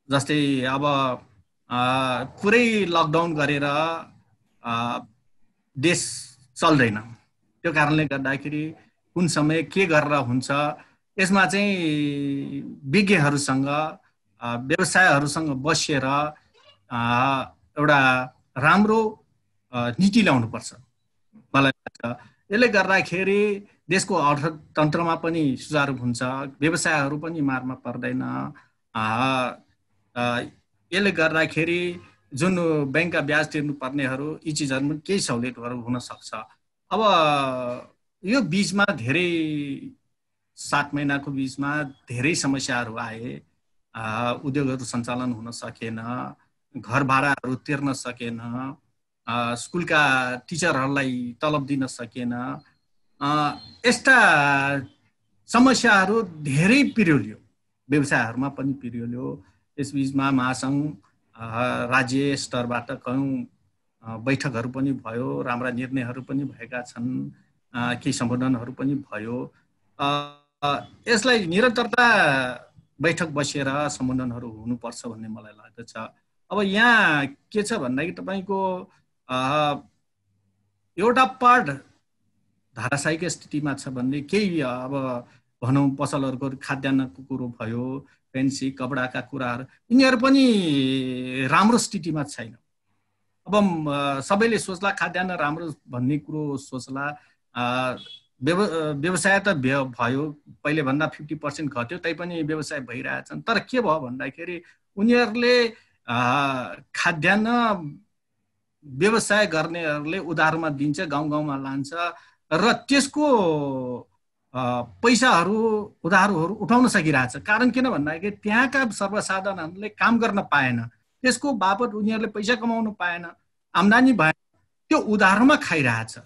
जस्तै अब पुरै लकडाउन गरेर देश चल्दैन त्यो कारणले गर्दाखेरि कुन समय के गरेर हुन्छ यसमा चाहिँ विज्ञहरूसँग व्यवसायहरूसँग बसेर एउटा राम्रो नीति ल्याउनुपर्छ मलाई लाग्छ यसले गर्दाखेरि देशको अर्थतन्त्रमा पनि सुचारू हुन्छ व्यवसायहरू पनि मारमा पर्दैन यसले गर्दाखेरि जुन बैंकका ब्याज तिर्नुपर्नेहरू यी चिजहरू पनि केही सहुलियतहरू हुन सक्छ अब यो बीचमा धेरै 7 महिनाको बीचमा धेरै समस्याहरू आए उद्योगहरू सञ्चालन हुन सकेन घर भाडाहरू तिर्न सकेन स्कुलका टिचरहरूलाई तलब दिन सकेन यस्ता समस्याहरू धेरै पिर्योल्यो व्यवसायहरूमा पनि पिर्योल्यो यसबीचमा महासङ्घ राज्य स्तरबाट कयौं बैठकहरू पनि भयो राम्रा निर्णयहरू पनि भएका छन् केही सम्बोधनहरू पनि भयो यसलाई निरन्तरता बैठक बसेर सम्बोधनहरू हुनुपर्छ भन्ने मलाई लाग्दछ। अब यहाँ के छ भन्दाखेरि तपाईँको एउटा पार्ट धाराशायीको स्थितिमा छ भन्ने केही अब भनौँ पसलहरूको खाद्यान्नको कुरो भयो, फेन्सी कपडाका कुराहरू, यिनीहरू पनि राम्रो स्थितिमा छैन। अब सबैले सोच्ला खाद्यान्न राम्रो भन्ने कुरो सोच्ला, व्यवसाय त भयो, पहिले भन्दा 50% घट्यो तैपनि व्यवसाय भइरहेछन्। तर के भयो भन्दाखेरि उनीहरूले खाद्यान्न व्यवसाय गर्नेहरूले उधारमा दिन्छ, गाउँ गाउँमा लान्छ र त्यसको पैसाहरू उधारहरू उठाउन सकिरहेछ। कारण किन भन्दाखेरि त्यहाँका सर्वसाधारणहरूले काम गर्न पाएन, त्यसको बापत उनीहरूले पैसा कमाउनु पाएन, आम्दानी भएन, त्यो उधारमा खाइरहेछ।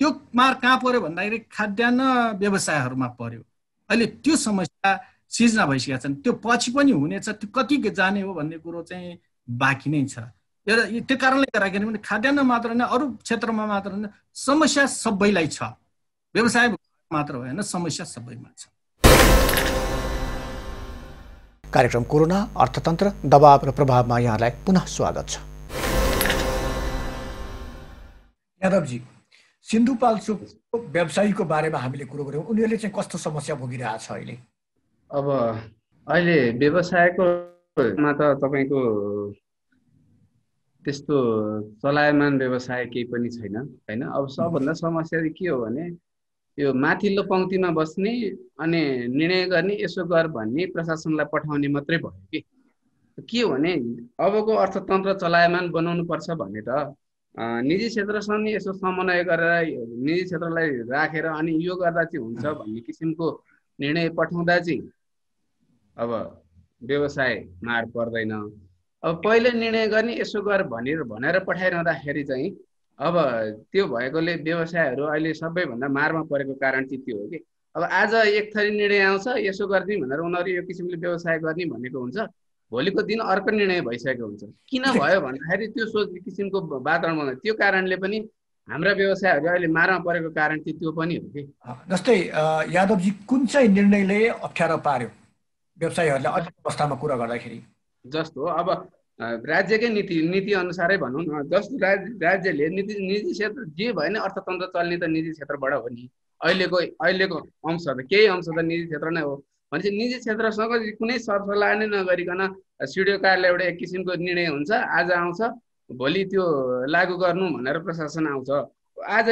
त्यो मार कहाँ पर्यो भन्दाखेरि खाद्यान्न व्यवसायहरूमा पर्यो। अहिले त्यो समस्या सिर्जना भइसकेका छन्। त्यो पछि पनि हुनेछ, त्यो कति जाने हो भन्ने कुरो चाहिँ बाँकी नै छ। त्यो कारणले गर्दाखेरि पनि खाद्यान्न मात्र होइन, अरू क्षेत्रमा मात्र होइन, समस्या सबैलाई छ। व्यवसाय मात्र होइन, समस्या सबैमा छ। कार्यक्रम कोरोना अर्थतन्त्र दबाव र प्रभावमा यहाँलाई पुनः स्वागत छ। यादवजी, सिन्धुपाल्चोकको व्यवसायीको बारेमा हामीले कुरो गऱ्यौँ, उनीहरूले चाहिँ कस्तो समस्या भोगिरहेछ अहिले? अब अहिले व्यवसायकोमा त तपाईँको त्यस्तो चलायमान व्यवसाय केही पनि छैन हैन। अब सबभन्दा समस्या चाहिँ के हो भने यो माथिल्लो पंक्तिमा बस्ने अनि निर्णय गर्ने, यसो गर भन्ने प्रशासनलाई पठाउने मात्रै भयो कि। के हो भने अबको अर्थतन्त्र चलायमान बनाउनु पर्छ भने त निजी क्षेत्रसँग यसो समन्वय गरेर निजी क्षेत्रलाई राखेर अनि यो गर्दा चाहिँ हुन्छ भन्ने किसिमको निर्णय पठाउँदा चाहिँ अब व्यवसाय मार पर्दैन। अब पहिले निर्णय गर्ने, यसो गर भनेर पठाइरहँदाखेरि चाहिँ अब त्यो भएकोले व्यवसायहरू अहिले सबैभन्दा मारमा परेको कारण चाहिँ त्यो हो कि। अब आज एक थरी निर्णय आउँछ, यसो गरिदिउँ भनेर उनीहरू यो किसिमले व्यवसाय गर्ने भनेको हुन्छ, भोलिको दिन अर्को निर्णय भइसकेको हुन्छ। किन भयो भन्दाखेरि त्यो सोच किसिमको वातावरण बन्यो। त्यो कारणले पनि हाम्रा व्यवसायहरू अहिले मारमा परेको कारण चाहिँ त्यो पनि हो कि। जस्तै यादवजी, कुन चाहिँ निर्णयले अप्ठ्यारो पार्यो व्यवसायीहरूलाई अहिले अवस्थामा कुरा गर्दाखेरि? जस्तो अब राज्यकै नीति अनुसारै भनौँ न, जस्तो राज्यले निजी क्षेत्र जे भयो नि, अर्थतन्त्र चल्ने त निजी क्षेत्रबाट हो नि। अहिलेको अंश त केही अंश त निजी क्षेत्र नै हो भनेपछि निजी क्षेत्रसँग कुनै सरसल्लाह नै नगरिकन सिडिओ कार्यालय एउटा एक किसिमको निर्णय हुन्छ, आज आउँछ, भोलि त्यो लागू गर्नु भनेर प्रशासन आउँछ। आज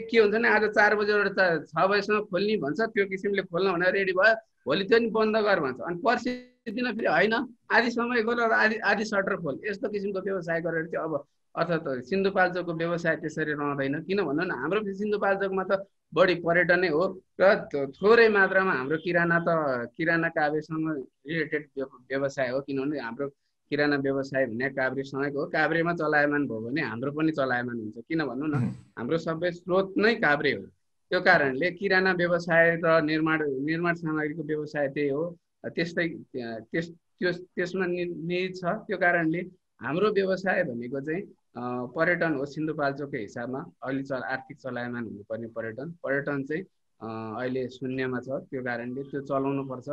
के हुन्छ भने आज 4 बजेबाट 6 बजेसम्म खोल्ने भन्छ, त्यो किसिमले खोल्न भनेर रेडी भयो, भोलि त्यो नि बन्द गर भन्छ, अनि पर्सि दिन फेरि होइन आधी समय खोल र आधी सटर खोल, यस्तो किसिमको व्यवसाय गरेर चाहिँ अब अर्थात् सिन्धुपाल्चोकको व्यवसाय त्यसरी रहँदैन। किन भन्नु न, हाम्रो सिन्धुपाल्चोकमा त बढी पर्यटनै हो र थोरै मात्रामा हाम्रो किराना काभ्रेसँग रिलेटेड व्यवसाय हो। किनभने हाम्रो किराना व्यवसाय भने काभ्रेसँगैको हो, काभ्रेमा चलायमान भयो भने हाम्रो पनि चलायमान हुन्छ। किन भन्नु न, हाम्रो सबै स्रोत नै काभ्रे हो। त्यो कारणले किराना व्यवसाय र निर्माण सामग्रीको व्यवसाय त्यही हो, त्यसमा निहित छ। त्यो कारणले हाम्रो व्यवसाय भनेको चाहिँ पर्यटन हो। सिन्धुपाल्चोकको हिसाबमा अहिले आर्थिक चलायमान हुनुपर्ने पर्यटन चाहिँ अहिले शून्यमा छ। त्यो कारणले त्यो चलाउनु पर्छ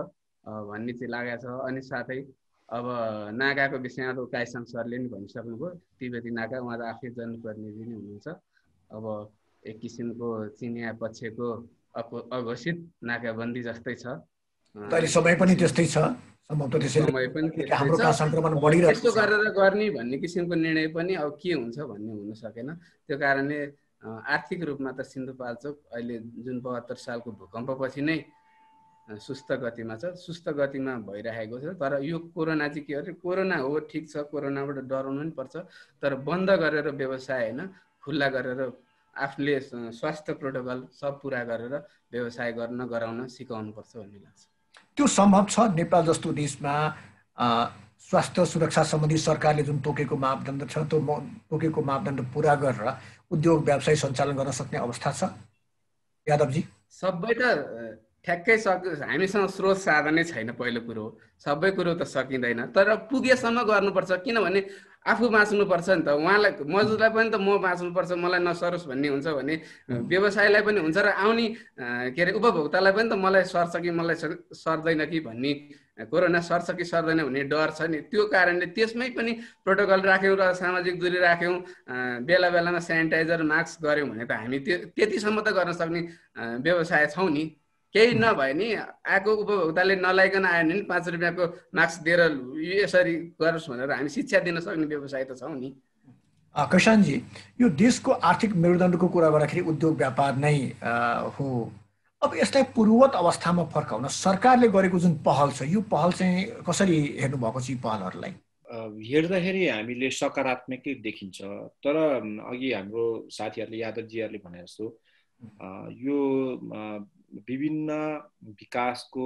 भन्ने चाहिँ लागेको छ। अनि साथै अब नागाको विषयमा त काइसाङ सरले नि भनिसक्नुभयो, तिब्बती नागा उहाँ त आफै जनप्रतिनिधि नै हुनुहुन्छ। अब एक किसिमको चिनिया पक्षको अघोषित नाकाबन्दी जस्तै छ। अहिले समय पनि त्यस्तै छ, सम्भवतः त्यसैले हाम्रो कहाँ संक्रमण बढिरहेको छ। यस्तो गरेर गर्ने भन्ने किसिमको निर्णय पनि अब के हुन्छ भन्ने हुन सकेन। त्यो कारणले आर्थिक रूपमा त सिन्धुपाल्चोक अहिले जुन 72 सालको भूकम्पपछि नै सुस्त गतिमा छ, सुस्त गतिमा भइरहेको छ। तर यो कोरोना चाहिँ के हो, कोरोना हो ठिक छ, कोरोनाबाट डराउनु पनि पर्छ, तर बन्द गरेर व्यवसाय होइन, खुल्ला गरेर आफूले स्वास्थ्य प्रोटोकल सब पुरा गरेर व्यवसाय गराउन सिकाउनु पर्छ भन्ने लाग्छ। त्यो सम्भव छ? नेपाल जस्तो देशमा स्वास्थ्य सुरक्षा सम्बन्धी सरकारले जुन तोकेको मापदण्ड छ, त्यो तोकेको मापदण्ड पुरा गरेर उद्योग व्यवसाय सञ्चालन गर्न सक्ने अवस्था छ यादवजी? सबै त ठ्याक्कै हामीसँग स्रोत साधनै छैन। पहिलो कुरो सबै कुरो त सकिँदैन, तर पुगेसम्म गर्नुपर्छ, किनभने आफू बाँच्नुपर्छ नि त। उहाँलाई मजदुरलाई पनि त म बाँच्नुपर्छ, मलाई नसरोस् भन्ने हुन्छ भने व्यवसायलाई पनि हुन्छ, र आउने के अरे उपभोक्तालाई पनि त मलाई सर्छ कि मलाई सर्दैन कि भन्ने, कोरोना सर्छ कि सर्दैन भन्ने डर छ नि। त्यो कारणले त्यसमै पनि प्रोटोकल राख्यौँ र सामाजिक दूरी राख्यौँ, बेला बेलामा सेनिटाइजर मास्क गऱ्यौँ भने त हामी त्यतिसम्म त गर्न सक्ने व्यवसाय छौँ नि। केही नभए नि आएको उपभोक्ताले नलाइकन आयो भने 5 रुपियाँको मास्क दिएर यसरी गरोस् भनेर हामी शिक्षा दिन सक्ने व्यवसाय त छौँ नि। कृष्णजी, यो देशको आर्थिक मेरुदण्डको कुरा गर्दाखेरि उद्योग व्यापार नै हो। अब यसलाई पूर्ववत अवस्थामा फर्काउन सरकारले गरेको जुन पहल छ, यो पहल चाहिँ कसरी हेर्नु भएको छ? यी पहलहरूलाई हेर्दाखेरि हामीले सकारात्मकै देखिन्छ, तर अघि हाम्रो साथीहरूले यादवजीहरूले भने जस्तो यो विभिन्न विकासको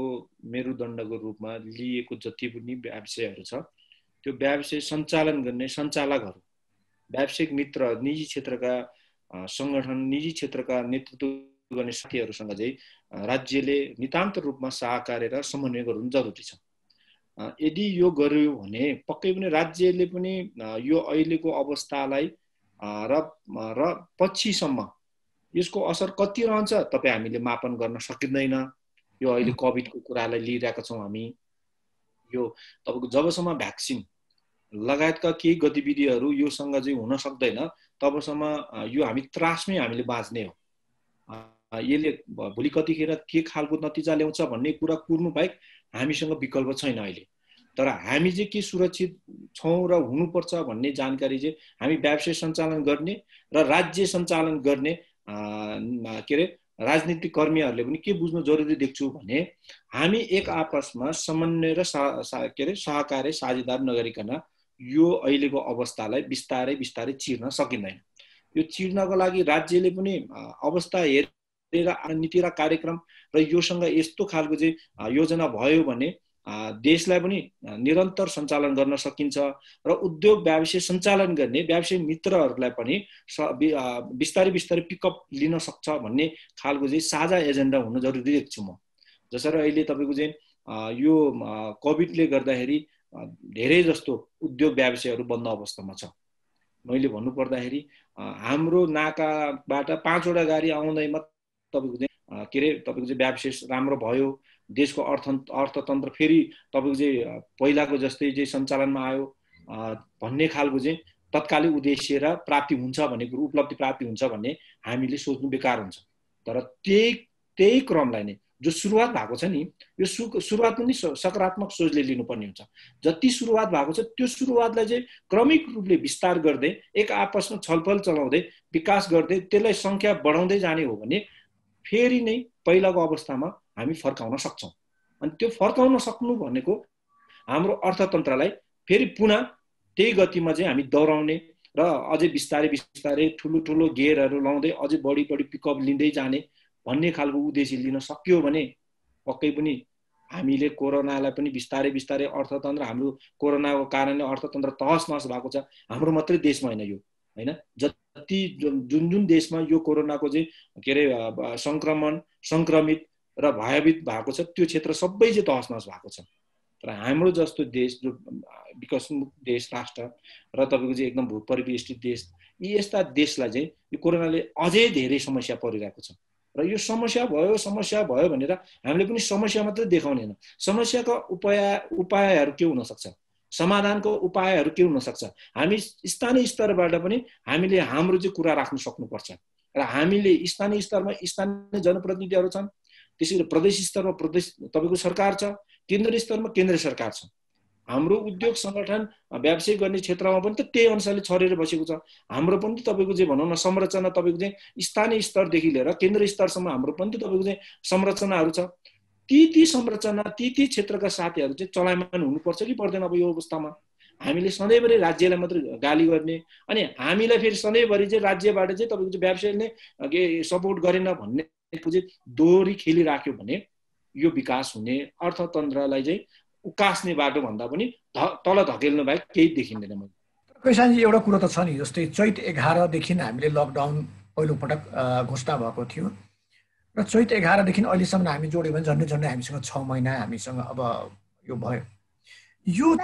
मेरुदण्डको रूपमा लिएको जति पनि व्यवसायहरू छ, त्यो व्यवसाय सञ्चालन गर्ने सञ्चालकहरू, व्यावसायिक मित्र, निजी क्षेत्रका सङ्गठन, निजी क्षेत्रका नेतृत्व गर्ने साथीहरूसँग चाहिँ राज्यले नितान्त रूपमा सहकार्य र समन्वय गर्नु जरुरी छ। यदि यो गर्यो भने पक्कै पनि राज्यले पनि यो अहिलेको अवस्थालाई र पछिसम्म यसको असर कति रहन्छ तपाईँ हामीले मापन गर्न सकिँदैन। यो अहिले कोभिडको कुरालाई लिइरहेका छौँ हामी। यो तपाईँको जबसम्म भ्याक्सिन लगायतका केही गतिविधिहरू योसँग चाहिँ हुन सक्दैन तबसम्म यो हामी त्रासमै हामीले बाँच्ने हो। यसले भोलि कतिखेर के खालको नतिजा ल्याउँछ भन्ने कुरा कुर्नु बाहेक हामीसँग विकल्प छैन अहिले। तर हामी चाहिँ के सुरक्षित छौँ र हुनुपर्छ भन्ने जानकारी चाहिँ हामी व्यवसाय सञ्चालन गर्ने र राज्य सञ्चालन गर्ने के अरे राजनीतिक कर्मीहरूले पनि के बुझ्नु जरुरी देख्छु भने हामी एक आपसमा समन्वय र के अरे सहकार्य साझेदार नगरिकन यो अहिलेको अवस्थालाई बिस्तारै बिस्तारै चिर्न सकिँदैन। यो चिर्नको लागि राज्यले पनि अवस्था हेरेर नीति र कार्यक्रम र योसँग यस्तो खालको चाहिँ योजना भयो भने देशलाई पनि निरन्तर सञ्चालन गर्न सकिन्छ र उद्योग व्यवसाय सञ्चालन गर्ने व्यवसाय मित्रहरूलाई पनि बिस्तारै बिस्तारै पिकअप लिन सक्छ भन्ने खालको चाहिँ साझा एजेन्डा हुन जरुरी देख्छु म। जसरी अहिले तपाईँको चाहिँ यो कोभिडले गर्दाखेरि धेरै जस्तो उद्योग व्यवसायहरू बन्द अवस्थामा छ। मैले भन्नुपर्दाखेरि हाम्रो नाकाबाट 5 वटा गाडी आउँदैमा तपाईँको चाहिँ के अरे तपाईँको चाहिँ व्यवसाय राम्रो भयो, देशको अर्थतन्त्र फेरि तपाईँको चाहिँ पहिलाको जस्तै चाहिँ सञ्चालनमा आयो भन्ने खालको चाहिँ तत्कालीन उद्देश्य र प्राप्ति हुन्छ भन्ने कुरो, उपलब्धि प्राप्ति हुन्छ भन्ने हामीले सोच्नु बेकार हुन्छ। तर त्यही क्रमलाई नै जो सुरुवात भएको छ नि, यो सुरुवात पनि सकारात्मक सोचले लिनुपर्ने हुन्छ। जति सुरुवात भएको छ त्यो सुरुवातलाई चाहिँ क्रमिक रूपले विस्तार गर्दै एक आपसमा छलफल चलाउँदै विकास गर्दै त्यसलाई सङ्ख्या बढाउँदै जाने हो भने फेरि नै पहिलाको अवस्थामा हामी फर्काउन सक्छौँ। अनि त्यो फर्काउन सक्नु भनेको हाम्रो अर्थतन्त्रलाई फेरि पुनः त्यही गतिमा चाहिँ हामी दोहोऱ्याउने र अझै बिस्तारै बिस्तारै ठुलो ठुलो गेयरहरू लाउँदै अझै बढी बढी पिकअप लिँदै जाने भन्ने खालको उद्देश्य लिन सक्यो भने पक्कै पनि हामीले कोरोनालाई पनि बिस्तारै बिस्तारै अर्थतन्त्र हाम्रो कोरोनाको कारणले अर्थतन्त्र तहस नहस भएको छ। हाम्रो मात्रै देशमा होइन यो, होइन, जति जुन देशमा यो कोरोनाको चाहिँ के अरे सङ्क्रमित र भयभीत भएको छ त्यो क्षेत्र सबै चाहिँ तहस नहस भएको छ। तर हाम्रो जस्तो देश जो विकसनमुख देश राष्ट्र र तपाईँको चाहिँ एकदम भूपरिवेष्टित देश, यी यस्ता देशलाई चाहिँ यो कोरोनाले अझै धेरै समस्या परिरहेको छ। र यो समस्या भयो भनेर हामीले पनि समस्या मात्रै देखाउने होइन, समस्याको उपायहरू के हुन सक्छ, समाधानको उपायहरू के हुन सक्छ, हामी स्थानीय स्तरबाट पनि हामीले हाम्रो चाहिँ कुरा राख्न सक्नुपर्छ। र हामीले स्थानीय स्तरमा स्थानीय जनप्रतिनिधिहरू छन्, त्यसैले प्रदेश स्तरमा प्रदेश तपाईँको सरकार छ, केन्द्रीय स्तरमा केन्द्रीय सरकार छ। हाम्रो उद्योग सङ्गठन व्यवसाय गर्ने क्षेत्रमा पनि त त्यही अनुसारले छरेर बसेको छ। हाम्रो पनि त तपाईँको चाहिँ भनौँ न संरचना तपाईँको चाहिँ स्थानीय स्तरदेखि लिएर केन्द्रीय स्तरसम्म हाम्रो पनि त तपाईँको चाहिँ संरचनाहरू छ। ती संरचना ती क्षेत्रका साथीहरू चाहिँ चलायमान हुनुपर्छ कि पर्दैन? अब यो अवस्थामा हामीले सधैँभरि राज्यलाई मात्रै गाली गर्ने अनि हामीलाई फेरि सधैँभरि चाहिँ राज्यबाट चाहिँ तपाईँको चाहिँ व्यवसायले के सपोर्ट गरेन भन्ने चाहिँ दोहोरी खेलिराख्यो भने यो विकास हुने, अर्थतन्त्रलाई चाहिँ उकास्ने बाटो भन्दा पनि तल धकेल्नु बाहेक केही देखिँदैन। मैले कृष्णजी, एउटा कुरो त छ नि, जस्तै चैत 11 देखि हामीले लकडाउन पहिलोपटक घोषणा भएको थियो र चैत 11 देखि अहिलेसम्म हामी जोड्यो भने झन्डै झन्डै हामीसँग 6 महिना हामीसँग अब यो भयो। यो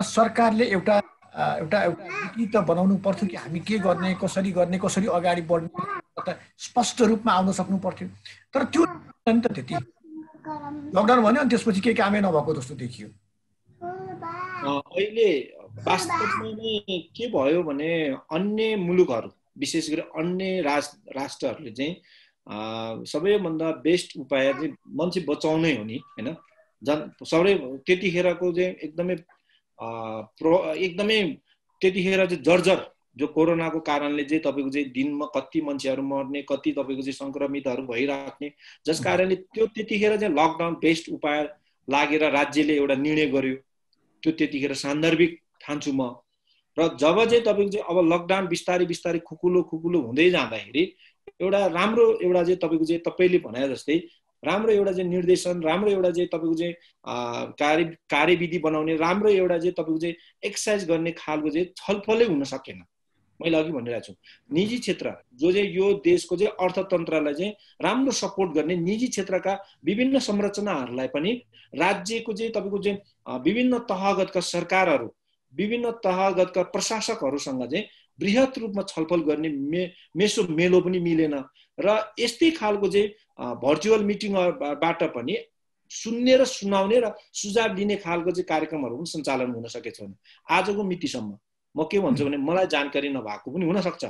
सरकारले एउटा नीति त बनाउनु पर्थ्यो कि हामी के गर्ने, कसरी अगाडि बढ्ने स्पष्ट रूपमा आउन सक्नु पर्थ्यो। तर त्यो नि त त्यति लकडाउन भन्यो अनि त्यसपछि केही कामै नभएको जस्तो देखियो। अहिले वास्तवमा नै के भयो भने अन्य मुलुकहरू विशेष गरी अन्य राष्ट्रहरूले चाहिँ सबैभन्दा बेस्ट उपाय चाहिँ मान्छे बचाउनै हो नि हैन। सबै त्यतिखेरको चाहिँ एकदमै त्यतिखेर चाहिँ जर्जर जो कोरोनाको कारणले चाहिँ तपाईँको चाहिँ दिनमा कति मान्छेहरू मर्ने, कति तपाईँको चाहिँ सङ्क्रमितहरू भइराख्ने, जस कारणले त्यो त्यतिखेर चाहिँ लकडाउन बेस्ट उपाय लागेर राज्यले एउटा निर्णय गर्यो। त्यो त्यतिखेर सान्दर्भिक ठान्छु म। र जब चाहिँ तपाईँको चाहिँ अब लकडाउन बिस्तारै खुकुलो हुँदै जाँदाखेरि एउटा राम्रो एउटा चाहिँ तपाईँको चाहिँ तपाईँले भने जस्तै राम्रो एउटा चाहिँ निर्देशन, राम्रो एउटा चाहिँ तपाईँको चाहिँ कार्यविधि बनाउने, राम्रो एउटा चाहिँ तपाईँको चाहिँ एक्सर्साइज गर्ने खालको चाहिँ छलफलै हुन सकेन। मैले अघि भनिरहेको छु निजी क्षेत्र जो चाहिँ यो देशको चाहिँ अर्थतन्त्रलाई चाहिँ राम्रो सपोर्ट गर्ने निजी क्षेत्रका विभिन्न संरचनाहरूलाई पनि राज्यको चाहिँ तपाईँको चाहिँ विभिन्न तहगतका सरकारहरू, विभिन्न तहगतका प्रशासकहरूसँग चाहिँ बृहत रूपमा छलफल गर्ने मेलो पनि मिलेन। र यस्तै खालको चाहिँ भर्चुअल मिटिङबाट पनि सुन्ने र सुनाउने र सुझाव दिने खालको चाहिँ कार्यक्रमहरू पनि सञ्चालन हुन सकेको छैन। आजको मितिसम्म म के भन्छु भने मलाई जानकारी नभएको पनि हुनसक्छ।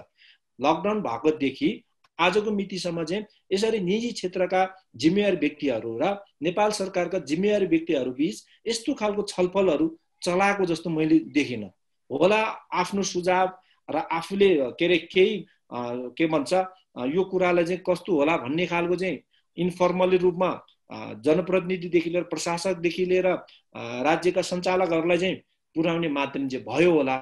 लकडाउन भएकोदेखि आजको मितिसम्म चाहिँ यसरी निजी क्षेत्रका जिम्मेवार व्यक्तिहरू र नेपाल सरकारका जिम्मेवार व्यक्तिहरू बीच यस्तो खालको छलफलहरू चलाएको जस्तो मैले देखिनँ। होला आफ्नो सुझाव र आफूले केही के भन्छ यो कुरालाई चाहिँ कस्तो होला भन्ने खालको चाहिँ इन्फर्मली रूपमा जनप्रतिनिधिदेखि लिएर प्रशासकदेखि लिएर राज्यका सञ्चालकहरूलाई चाहिँ पुर्याउने माध्यम चाहिँ भयो होला।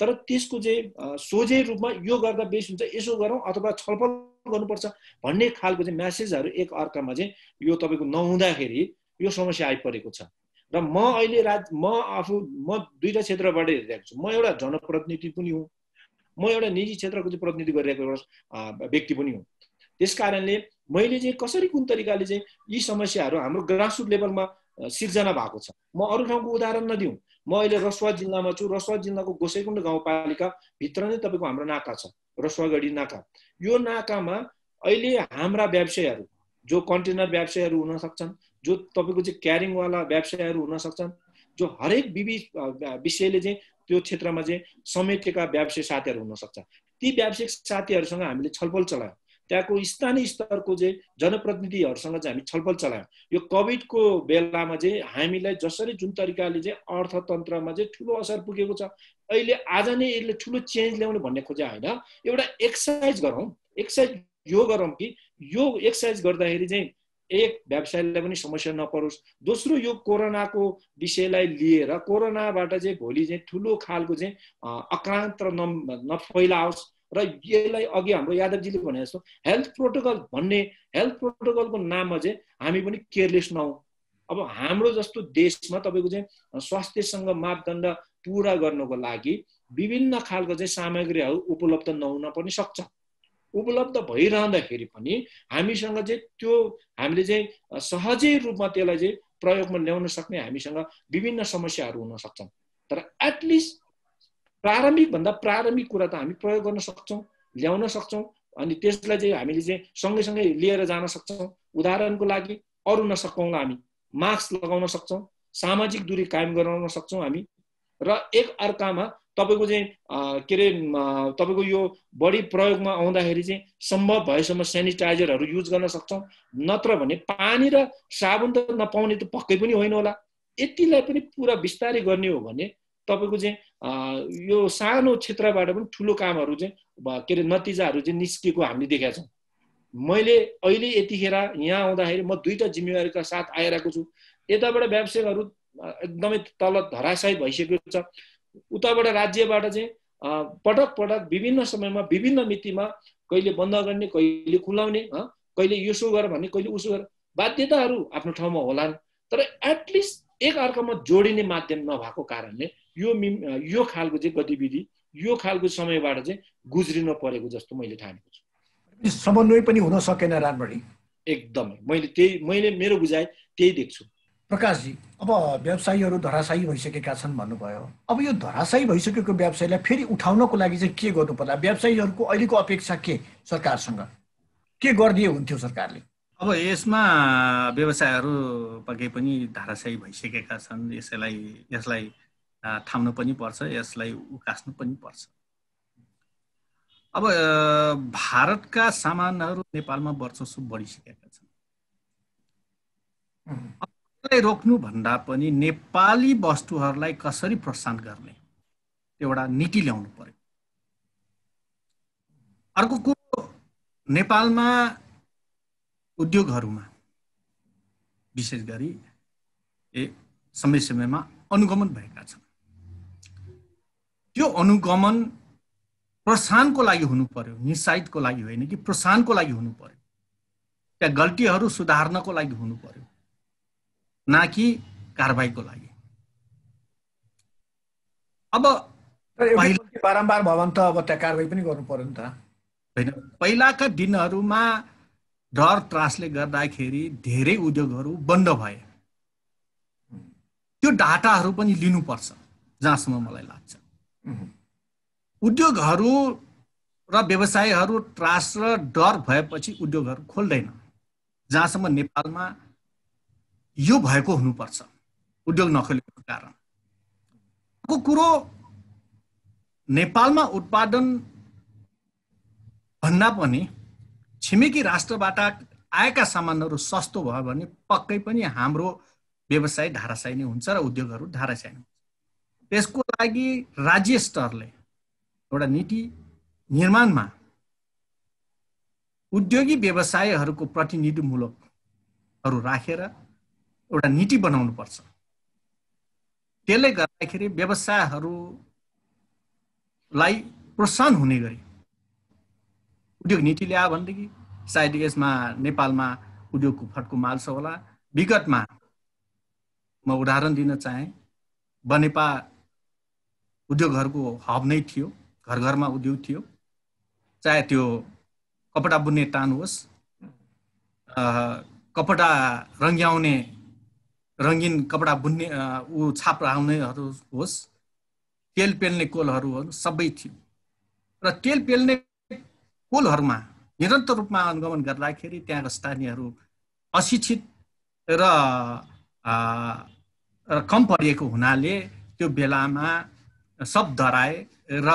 तर त्यसको चाहिँ सोझै रूपमा यो गर्दा बेस हुन्छ, यसो गरौँ अथवा छलफल गर्नुपर्छ भन्ने खालको चाहिँ म्यासेजहरू एक अर्कामा चाहिँ यो तपाईँको नहुँदाखेरि यो समस्या आइपरेको छ। र म अहिले म दुईटा क्षेत्रबाट हेरिरहेको छु। म एउटा जनप्रतिनिधि पनि हुँ, म एउटा निजी क्षेत्रको चाहिँ प्रतिनिधि गरिरहेको एउटा व्यक्ति पनि हुँ। त्यस कारणले मैले चाहिँ कसरी कुन तरिकाले चाहिँ यी समस्याहरू हाम्रो ग्रासरुट लेभलमा सिर्जना भएको छ। म अरू ठाउँको उदाहरण नदिउँ, म अहिले रसुवा जिल्लामा छु। रसुवा जिल्लाको गोसैकुण्ड गाउँपालिका भित्र नै तपाईँको हाम्रो नाका छ, रसुवागढी नाका। यो नाकामा अहिले हाम्रा व्यवसायहरू जो कन्टेनर व्यवसायहरू हुन सक्छन्, जो तपाईँको चाहिँ क्यारिङवाला व्यवसायहरू हुन सक्छन्, जो हरेक विषयले चाहिँ त्यो क्षेत्रमा चाहिँ समेटेका व्यवसाय साथीहरू हुन सक्छ। ती व्यावसायिक साथीहरूसँग हामीले छलफल चलायौँ। त्यहाँको स्थानीय स्तरको चाहिँ जनप्रतिनिधिहरूसँग चाहिँ हामी छलफल चलायौँ। यो कोभिडको बेलामा चाहिँ हामीलाई जसरी जुन तरिकाले चाहिँ अर्थतन्त्रमा चाहिँ ठुलो असर पुगेको छ, अहिले आज नै यसले ठुलो चेन्ज ल्याउने भन्ने खोजे होइन। एउटा एक्सर्साइज गरौँ, यो गरौँ कि यो एक्सर्साइज गर्दाखेरि चाहिँ एक व्यवसायलाई पनि समस्या नपरोस्। दोस्रो, यो कोरोनाको विषयलाई लिएर कोरोनाबाट चाहिँ भोलि चाहिँ ठुलो खालको चाहिँ आक्रान्त नफैलाओस्। र यसलाई अघि हाम्रो यादवजीले भने जस्तो हेल्थ प्रोटोकलको नाममा चाहिँ हामी पनि केयरलेस नहौँ। अब हाम्रो जस्तो देशमा तपाईँको चाहिँ स्वास्थ्यसँग मापदण्ड पुरा गर्नको लागि विभिन्न खालको चाहिँ सामग्रीहरू उपलब्ध नहुन पनि सक्छ। उपलब्ध भइरहँदाखेरि पनि हामीसँग चाहिँ त्यो हामीले चाहिँ सहजै रूपमा त्यसलाई चाहिँ प्रयोगमा ल्याउन सक्ने हामीसँग विभिन्न समस्याहरू हुन सक्छन्। तर एटलिस्ट प्रारम्भिक कुरा त हामी प्रयोग गर्न सक्छौँ, ल्याउन सक्छौँ। अनि त्यसलाई चाहिँ हामीले चाहिँ सँगैसँगै लिएर जान सक्छौँ। उदाहरणको लागि अरू नसकौँला हामी मास्क लगाउन सक्छौँ, सामाजिक दूरी कायम गराउन सक्छौँ हामी। र एक अर्कामा तपाईँको चाहिँ के अरे तपाईँको यो बढी प्रयोगमा आउँदाखेरि चाहिँ सम्भव भएसम्म सेनिटाइजरहरू युज गर्न सक्छौँ। नत्र भने पानी र साबुन त नपाउने त पक्कै पनि होइन होला। यतिलाई पनि पुरा विस्तारै गर्ने हो भने तपाईँको चाहिँ यो सानो क्षेत्रबाट पनि ठुलो कामहरू चाहिँ के अरे नतिजाहरू चाहिँ निस्केको हामीले देखेका छौँ। मैले अहिले यतिखेर यहाँ आउँदाखेरि म दुईटा जिम्मेवारीका साथ आइरहेको छु। यताबाट व्यवसायहरू एकदमै तल धराशायी भइसकेको छ, उताबाट राज्यबाट चाहिँ पटक विभिन्न समयमा विभिन्न मितिमा कहिले बन्द गर्ने, कहिले खुलाउने, कहिले यसो गर भन्ने, कहिले उसो गर, बाध्यताहरू आफ्नो ठाउँमा होलान्। तर एटलिस्ट एक अर्कामा जोडिने माध्यम नभएको कारणले यो खालको चाहिँ गतिविधि यो खालको समयबाट चाहिँ गुज्रिन परेको जस्तो मैले ठानेको छु। समन्वय पनि हुन सकेन राम्ररी। एकदमै मैले मेरो बुझाइ त्यही देख्छु। प्रकाशजी, अब व्यवसायीहरू धराशायी भइसकेका छन् भन्नुभयो। अब यो धराशायी भइसकेको व्यवसायलाई फेरि उठाउनको लागि चाहिँ के गर्नु पर्ला? व्यवसायीहरूको अहिलेको अपेक्षा के सरकारसँग? के गरिदिए हुन्थ्यो सरकारले? अब यसमा व्यवसायहरू पक्कै पनि धराशायी भइसकेका छन्। यसलाई थाम्नु पनि पर्छ, यसलाई उकास्नु पनि पर्छ। अब भारतका सामानहरू नेपालमा वर्षौं बढिसकेका छन्। यसलाई रोक्नु भन्दा पनि नेपाली वस्तुहरूलाई कसरी प्रोत्साहन गर्ने एउटा नीति ल्याउनु पर्यो। अर्को कुरो, नेपालमा उद्योगहरूमा विशेष गरी समय समयमा अनुगमन भएका छन्। त्यो अनुगमन प्रोत्साहनको लागि हुनु पर्यो, निरुत्साहितको लागि होइन कि प्रोत्साहनको लागि हुनु पर्यो। त्यहाँ गल्तीहरू सुधार्नको लागि हुनु पर्यो, न कि कारबाहीको लागि। अब बारम्बार भयो भने त अब त्यहाँ कारबाही पनि गर्नु पर्यो नि त होइन। पहिलाका दिनहरूमा डर त्रासले गर्दाखेरि धेरै उद्योगहरू बन्द भए। त्यो डाटाहरू पनि लिनुपर्छ जहाँसम्म मलाई लाग्छ। उद्योगहरू र व्यवसायहरू त्रास र डर भएपछि उद्योगहरू खोल्दैन। जहाँसम्म नेपालमा यो भएको हुनुपर्छ उद्योग नखोलेको कारण। अर्को कुरो, नेपालमा उत्पादन भन्दा पनि छिमेकी राष्ट्रबाट आएका सामानहरू सस्तो भयो भने पक्कै पनि हाम्रो व्यवसाय धराशायी नै हुन्छ र उद्योगहरू धराशायी हुन्छ। त्यसको लागि राज्य स्तरले एउटा नीति निर्माणमा उद्योगी व्यवसायहरूको प्रतिनिधिमूलकहरू राखेर एउटा नीति बनाउनु पर्छ। त्यसले गर्दाखेरि व्यवसायहरूलाई प्रोत्साहन हुने गरी उद्योग नीति ल्यायो भनेदेखि सायद यसमा नेपालमा उद्योगको फड्को माल्छ होला। विगतमा म उदाहरण दिन चाहे, बनेपा उद्योगहरूको हब नै थियो, घर घरमा उद्योग थियो। चाहे त्यो कपडा बुन्ने टान होस्, कपडा रङ्ग्याउने रङ्गिन कपडा बुन्ने छाप राख्नेहरू होस्, तेल पेल्ने कोलहरू होस्, सबै थियो। र तेल पेल्ने कोलहरूमा निरन्तर रूपमा अनुगमन गर्दाखेरि त्यहाँका स्थानीयहरू अशिक्षित र कम पढिएको हुनाले त्यो बेलामा सब डराए र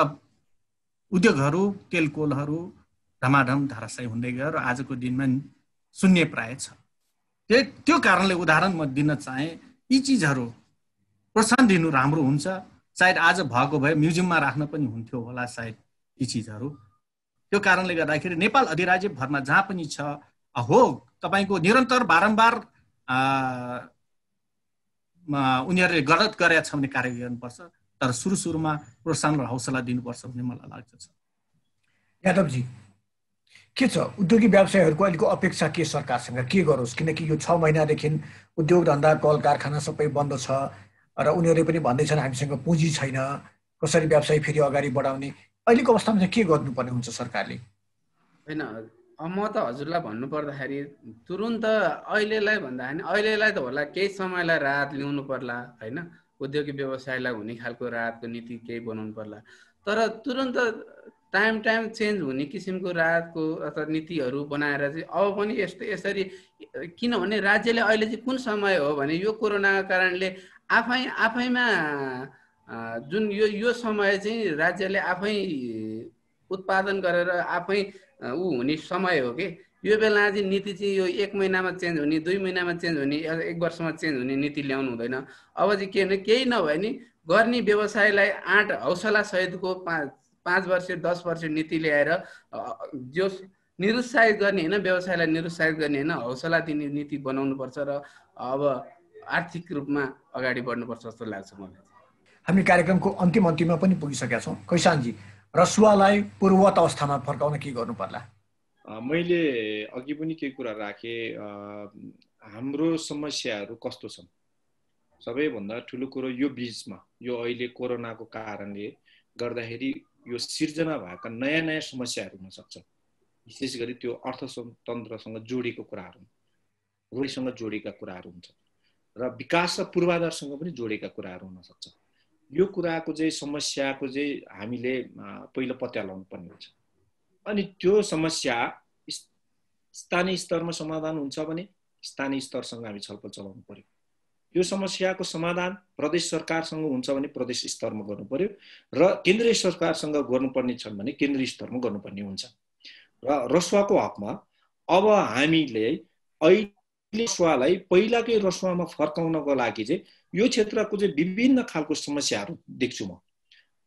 उद्योगहरू तेल कोलहरू धमाधम धराशायी हुँदै गयो र आजको दिनमा शून्य प्राय छ। त्यो कारणले उदाहरण म दिन चाहे, यी चिजहरू प्रोत्साहन दिनु राम्रो हुन्छ। सायद आज भएको भए म्युजियममा राख्न पनि हुन्थ्यो होला सायद यी चिजहरू। त्यो कारणले गर्दाखेरि नेपाल अधिराज्य भरमा जहाँ पनि छ हो, तपाईको निरन्तर बारम्बार उनीहरूले गलत गरेका छ भने कार्य गर्नुपर्छ, तर सुरुमा प्रोत्साहन र हौसला दिनुपर्छ भन्ने मलाई लाग्छ। यादवजी, के छ उद्योगी व्यवसायहरूको अहिलेको अपेक्षा के सरकारसँग? के गरोस्? किनकि यो 6 महिनादेखि उद्योग धन्दा कल कारखाना सबै बन्द छ र उनीहरूले पनि भन्दैछन् हामीसँग पुँजी छैन, कसरी व्यवसाय फेरि अगाडि बढाउने। अहिलेको अवस्थामा चाहिँ के गर्नुपर्ने हुन्छ सरकारले? होइन, म त हजुरलाई भन्नुपर्दाखेरि तुरुन्त अहिलेलाई भन्दाखेरि अहिलेलाई त होला केही समयलाई राहत ल्याउनु पर्ला होइन, उद्योगी व्यवसायलाई हुने खालको राहतको नीति केही बनाउनु पर्ला। तर तुरुन्त टाइम चेन्ज हुने किसिमको राहतको अथवा नीतिहरू बनाएर चाहिँ अब पनि यसरी, किनभने राज्यले अहिले चाहिँ कुन समय हो भने यो कोरोनाको कारणले आफैमा जुन यो समय चाहिँ राज्यले आफै उत्पादन गरेर आफै हुने समय हो कि यो बेला चाहिँ नीति चाहिँ यो 1 महिनामा चेन्ज हुने, 2 महिनामा चेन्ज हुने, 1 वर्षमा चेन्ज हुने नीति ल्याउनु हुँदैन। अब चाहिँ के भने केही नभए नि गर्ने व्यवसायलाई हौसला सहितको 5 वर्ष 10 वर्ष नीति ल्याएर जो निरुत्साहित गर्ने होइन, व्यवसायलाई निरुत्साहित गर्ने होइन, हौसला दिने नीति बनाउनु पर्छ र अब आर्थिक रूपमा अगाडि बढ्नुपर्छ जस्तो लाग्छ मलाई। हामी कार्यक्रमको अन्तिममा पनि पुगिसकेका छौँ। कैसानजी, रसुवालाई पूर्ववत अवस्थामा फर्काउन के गर्नु पर्ला? मैले अघि पनि केही कुरा राखेँ। हाम्रो समस्याहरू कस्तो छन्? सबैभन्दा ठुलो कुरो यो बीचमा यो अहिले कोरोनाको कारणले गर्दाखेरि यो सिर्जना भएका नयाँ समस्याहरू हुन सक्छ, विशेष गरी त्यो अर्थतन्त्रसँग जोडिएको कुराहरू, रोजसँग जोडिएका कुराहरू हुन्छ र विकास र पूर्वाधारसँग पनि जोडिएका कुराहरू हुन सक्छ। यो कुराको चाहिँ समस्याको चाहिँ हामीले पहिलो पत्ता लगाउनु पर्ने हुन्छ। अनि त्यो समस्या स्थानीय स्तरमा समाधान हुन्छ भने स्थानीय स्तरसँग हामी छलफल चलाउनु पर्यो। यो समस्याको समाधान प्रदेश सरकारसँग हुन्छ भने प्रदेश स्तरमा गर्नु पर्यो र केन्द्रीय सरकारसँग गर्नुपर्ने छन् भने केन्द्रीय स्तरमा गर्नुपर्ने हुन्छ। र रसुवाको हकमा अब हामीले अहिले रसुवालाई पहिलाकै रसुवामा फर्काउनको लागि चाहिँ यो क्षेत्रको चाहिँ विभिन्न खालको समस्याहरू देख्छु म।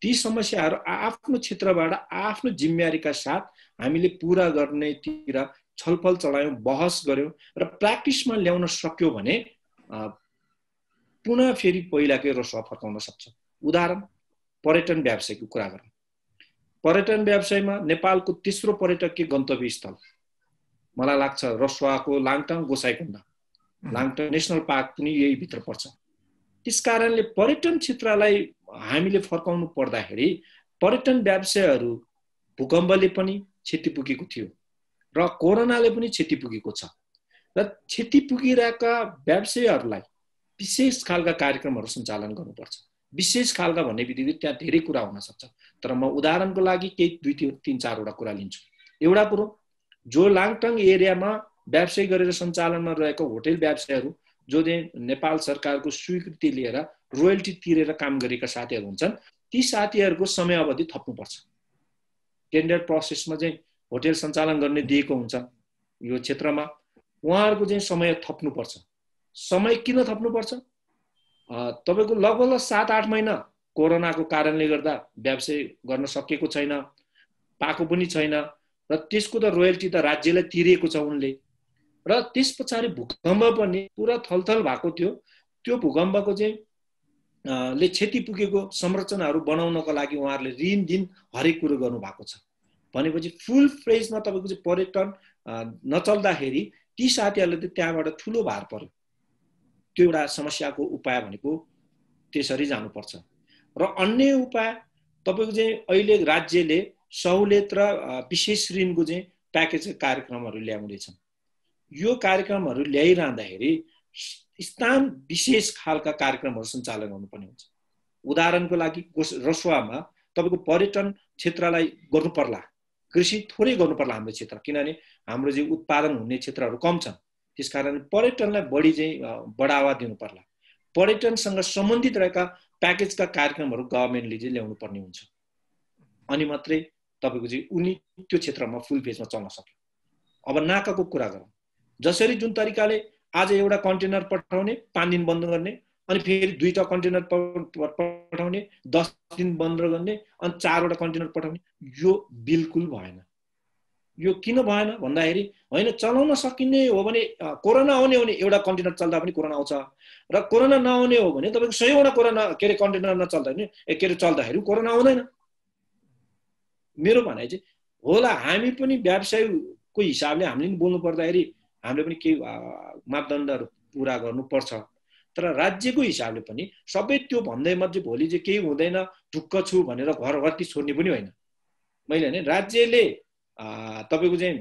ती समस्याहरू आफ्नो क्षेत्रबाट आफ्नो जिम्मेवारीका साथ हामीले पुरा गर्नेतिर छलफल चलायौँ, बहस गऱ्यौँ र प्र्याक्टिसमा ल्याउन सक्यो भने पुनः फेरि पहिलाकै रसुवा फर्काउन सक्छ। उदाहरण पर्यटन व्यवसायको कुरा गरौँ। पर्यटन व्यवसायमा नेपालको तेस्रो पर्यटकीय गन्तव्य स्थल मलाई लाग्छ रसुवाको लाङटाङ गोसाइकुण्ड, लाङटाङ नेसनल पार्क पनि यही भित्र पर्छ। त्यसकारणले पर्यटन क्षेत्रलाई हामीले फर्काउनु पर्दाखेरि पर्यटन व्यवसायहरू भूकम्पले पनि क्षति पुगेको थियो र कोरोनाले पनि क्षति पुगेको छ र क्षति पुगिरहेका व्यवसायहरूलाई विशेष खालका कार्यक्रमहरू सञ्चालन गर्नुपर्छ। विशेष खालका भन्ने बित्तिकै त्यहाँ धेरै कुरा हुन सक्छ, तर म उदाहरणको लागि केही 2-3-4वटा कुरा लिन्छु। एउटा कुरो, जो लाङटाङ एरियामा व्यवसाय गरेर सञ्चालनमा रहेको होटेल व्यवसायहरू जो नेपाल सरकारको स्वीकृति लिएर रोयल्टी तिरेर काम गरेका साथीहरू हुन्छन्, ती साथीहरूको समयावधि थप्नुपर्छ। टेन्डर प्रोसेसमा चाहिँ होटेल सञ्चालन गर्ने दिएको हुन्छ यो क्षेत्रमा, उहाँहरूको चाहिँ समय थप्नुपर्छ। समय किन थप्नुपर्छ? तपाईको लगभग 7-8 महिना कोरोनाको कारणले गर्दा व्यवसाय गर्न सकेको छैन, पाएको पनि छैन र त्यसको त रोयल्टी त राज्यलाई तिरेको छ उनले। र त्यस पछाडि भूकम्प पनि पुरा थलथल भएको थियो। त्यो भूकम्पको चाहिँ ले क्षति पुगेको संरचनाहरू बनाउनको लागि उहाँहरूले ऋण दिन हरेक कुरो गर्नु भएको छ भनेपछि फुल फ्रेजमा तपाईको चाहिँ पर्यटन नचल्दाखेरि ती साथीहरूले त त्यहाँबाट ठुलो भार पर्यो। त्यो एउटा समस्याको उपाय भनेको त्यसरी जानुपर्छ। र अन्य उपाय तपाईको चाहिँ अहिले राज्यले सहुलियत र विशेष ऋणको चाहिँ प्याकेज कार्यक्रमहरू ल्याउँदैछन्। यो कार्यक्रमहरू ल्याइरहँदाखेरि स्थान विशेष खालका कार्यक्रमहरू सञ्चालन गर्नुपर्ने हुन्छ। उदाहरणको लागि रसुवामा तपाईको पर्यटन क्षेत्रलाई गर्नु पर्ला, कृषि थोरै गर्नु पर्ला हाम्रो क्षेत्र, किनभने हाम्रो चाहिँ उत्पादन हुने क्षेत्रहरू कम छन्। त्यसकारण पर्यटनलाई बढी चाहिँ बढावा दिनु पर्ला। पर्यटनसँग सम्बन्धित रहेका प्याकेजका कार्यक्रमहरू गभर्नमेन्टले चाहिँ ल्याउनु पर्ने हुन्छ। अनि मात्रै तपाईको चाहिँ उनी त्यो क्षेत्रमा फुल फेजमा चल्न सक्यो। अब नाकाको कुरा गरौँ। जसरी जुन तरिकाले आज एउटा कन्टेनर पठाउने 5 दिन बन्द गर्ने, अनि फेरि 2टा कन्टेनर पठाउने 10 दिन बन्द गर्ने, अनि 4वटा कन्टेनर पठाउने, यो बिल्कुल भएन। यो किन भएन भन्दाखेरि हैन चलाउन सकिने हो भने कोरोना आउने हो भने एउटा कन्टेनर चल्दा पनि कोरोना आउँछ र कोरोना नआउने हो भने तपाईको 100वटा कोरोना कन्टेनर नचल्दा नि चल्दाखेरि कोरोना आउँदैन। मेरो भनाइ चाहिँ होला हामी पनि व्यवसायको हिसाबले हामीले बोल्नु पर्दाखेरि हामीले पनि केही मापदण्डहरू पुरा गर्नुपर्छ। तर राज्यको हिसाबले पनि सबै त्यो भन्दैमा चाहिँ भोलि चाहिँ केही हुँदैन ढुक्क छु भनेर घरघटी छोड्ने पनि होइन। मैले भने राज्यले तपाईको चाहिँ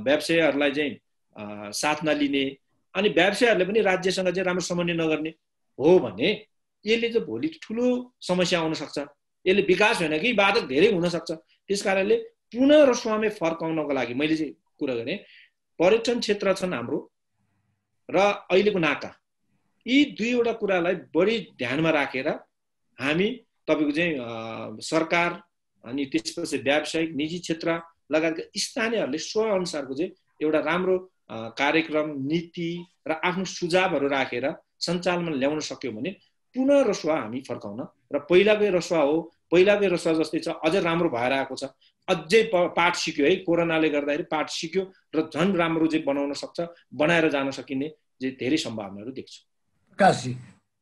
व्यवसायहरूलाई चाहिँ साथ नलिने अनि व्यवसायहरूले पनि राज्यसँग चाहिँ राम्रो समन्वय नगर्ने हो भने यसले चाहिँ भोलि ठुलो समस्या आउन सक्छ। यसले विकास होइन कि बाधक धेरै हुन सक्छ। त्यसकारणले पुनः रसुवामै फर्काउनको लागि मैले चाहिँ कुरा गरेँ, पर्यटन क्षेत्र छन् हाम्रो र अहिलेको नाका, यी दुईवटा कुरालाई बढी ध्यानमा राखेर हामी तपाईको चाहिँ सरकार अनि त्यसपछि व्यावसायिक निजी क्षेत्र लगायतका स्थानीयहरूले स्वअनुसारको चाहिँ एउटा राम्रो कार्यक्रम नीति र आफ्नो सुझावहरू राखेर सञ्चालनमा ल्याउन सक्यो भने पुनः रसुवा हामी फर्काउन र पहिलाकै रसुवा हो, पहिलाकै रसुवा जस्तै छ, अझै राम्रो भएर आएको छ, अझै पाठ सिक्यो है, कोरोनाले गर्दाखेरि पाठ सिक्यो र झन् राम्रो चाहिँ बनाउन सक्छ, बनाएर जान सकिने चाहिँ धेरै सम्भावनाहरू देख्छु। प्रकाशजी,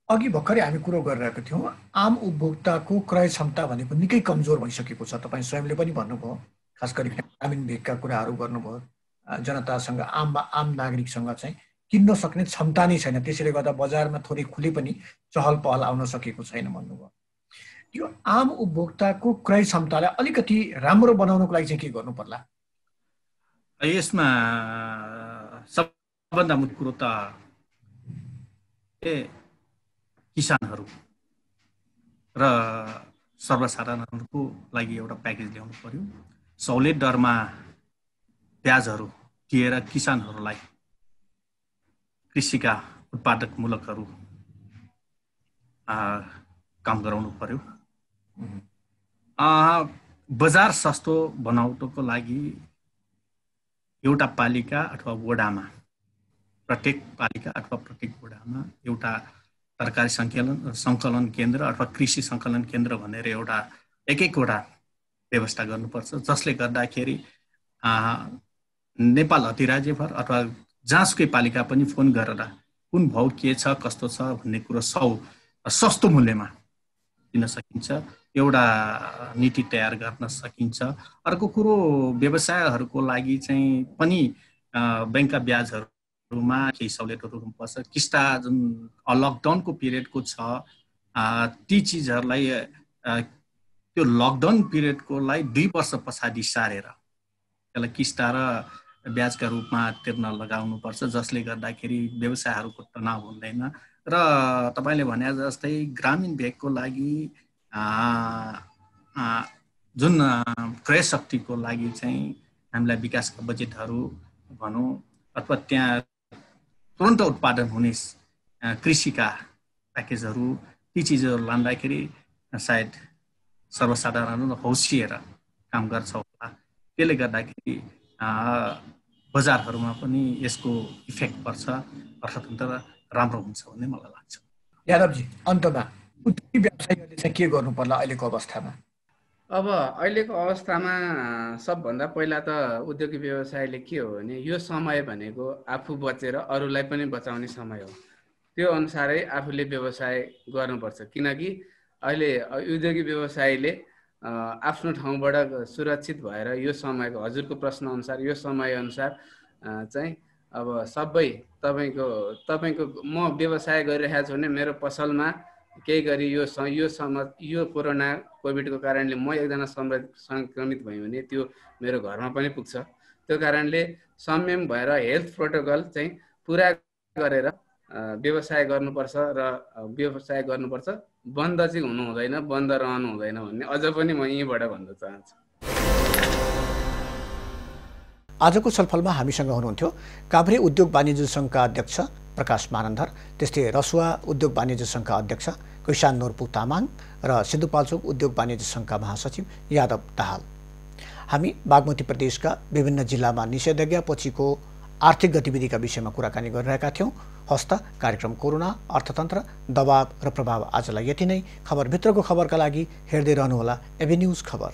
अघि भर्खरै हामी कुरो गरिरहेको थियौँ, आम उपभोक्ताको क्रय क्षमता भनेको निकै कमजोर भइसकेको छ। तपाईँ स्वयंले पनि भन्नुभयो, खास गरी ग्रामीण भेगका कुराहरू गर्नुभयो। जनतासँग आम नागरिकसँग चाहिँ किन्न सक्ने क्षमता नै छैन, त्यसैले गर्दा बजारमा थोरै खुले पनि चहल पहल आउन सकेको छैन भन्नुभयो। यो आम उपभोक्ताको क्रय क्षमतालाई अलिकति राम्रो बनाउनको लागि चाहिँ के गर्नु पर्ला? यसमा सबभन्दा मुख्य कुरो त किसानहरू र सर्वसाधारणहरूको लागि एउटा प्याकेज ल्याउनु पर्यो। सहुलियत दरमा ब्याजहरू दिएर किसानहरूलाई कृषिका उत्पादक मूलकहरू काम गराउनु पर्यो। बजार सस्तो बनाउनको लागि एउटा पालिका अथवा वडामा, प्रत्येक पालिका अथवा प्रत्येक वडामा एउटा तरकारी सङ्कलन केन्द्र अथवा कृषि सङ्कलन केन्द्र भनेर एउटा एक-एकवटा व्यवस्था गर्नुपर्छ, जसले गर्दाखेरि नेपाल अधिराज्यभर अथवा जहाँसुकै पालिका पनि फोन गरेर कुन भाउ के छ कस्तो छ भन्ने कुरो सस्तो मूल्यमा दिन सकिन्छ, एउटा नीति तयार गर्न सकिन्छ। अर्को कुरो व्यवसायहरूको लागि चाहिँ पनि बैंकका ब्याजहरूमा केही सहुलियतहरू हुनुपर्छ। किस्ता जुन लकडाउनको पिरियडको छ ती चिजहरूलाई त्यो लकडाउन पिरियडकोलाई 2 वर्ष पछाडि सारेर त्यसलाई किस्ता र ब्याजका रूपमा तिर्न लगाउनुपर्छ, जसले गर्दाखेरि व्यवसायहरूको तनाव हुँदैन। र तपाईले भने जस्तै ग्रामीण भेगको लागि जुन क्रय शक्तिको लागि चाहिँ हामीलाई विकासका बजेटहरू भनौँ अथवा त्यहाँ तुरन्त उत्पादन हुने कृषिका प्याकेजहरू ती चिजहरू लाँदाखेरि सायद सर्वसाधारण हौसिएर काम गर्छ होला। त्यसले गर्दाखेरि बजारहरूमा पनि यसको इफेक्ट पर्छ, अर्थतन्त्र राम्रो हुन्छ भन्ने मलाई लाग्छ। यादवजी, अन्तमा उद्योगी व्यवसायीहरूले चाहिँ के गर्नु पर्ला अहिलेको अवस्थामा? अब अहिलेको अवस्थामा सबभन्दा पहिला त उद्योगी व्यवसायले के हो भने यो समय भनेको आफू बचेर अरूलाई पनि बचाउने समय हो। त्यो अनुसारै आफूले व्यवसाय गर्नुपर्छ, किनकि अहिले उद्योगी व्यवसायले आफ्नो ठाउँबाट सुरक्षित भएर यो समयको हजुरको प्रश्न अनुसार यो समय अनुसार चाहिँ अब सबै तपाईको म व्यवसाय गरिरहेको छु भने मेरो पसलमा केही गरी यो कोरोना कोभिडको कारणले म एकजना संक्रमित भएँ भने त्यो मेरो घरमा पनि पुग्छ। त्यो कारणले संयम भएर हेल्थ प्रोटोकल चाहिँ पुरा गरेर व्यवसाय गर्नुपर्छ र व्यवसाय गर्नुपर्छ। बन्द चाहिँ हुनु हुँदैन, बन्द रहनु हुँदैन भन्ने अझ पनि म यहीँबाट भन्न चाहन्छु। आजको छलफलमा हामीसँग हुनुहुन्थ्यो काभ्रे उद्योग वाणिज्य सङ्घका अध्यक्ष प्रकाश मानन्धर, त्यस्तै रसुवा उद्योग वाणिज्य सङ्घका अध्यक्ष कैसान नोर्पु तामाङ र सिन्धुपाल्चोक उद्योग वाणिज्य सङ्घका महासचिव यादव दाहाल। हामी बागमती प्रदेशका विभिन्न जिल्लामा निषेधाज्ञा पछिको आर्थिक गतिविधिका विषयमा कुराकानी गरिरहेका थियौँ। हस्त कार्यक्रम कोरोना, अर्थतन्त्र, दबाव र प्रभाव आजलाई यति नै। खबरभित्रको खबरका लागि हेर्दै रहनुहोला एभी न्युज खबर।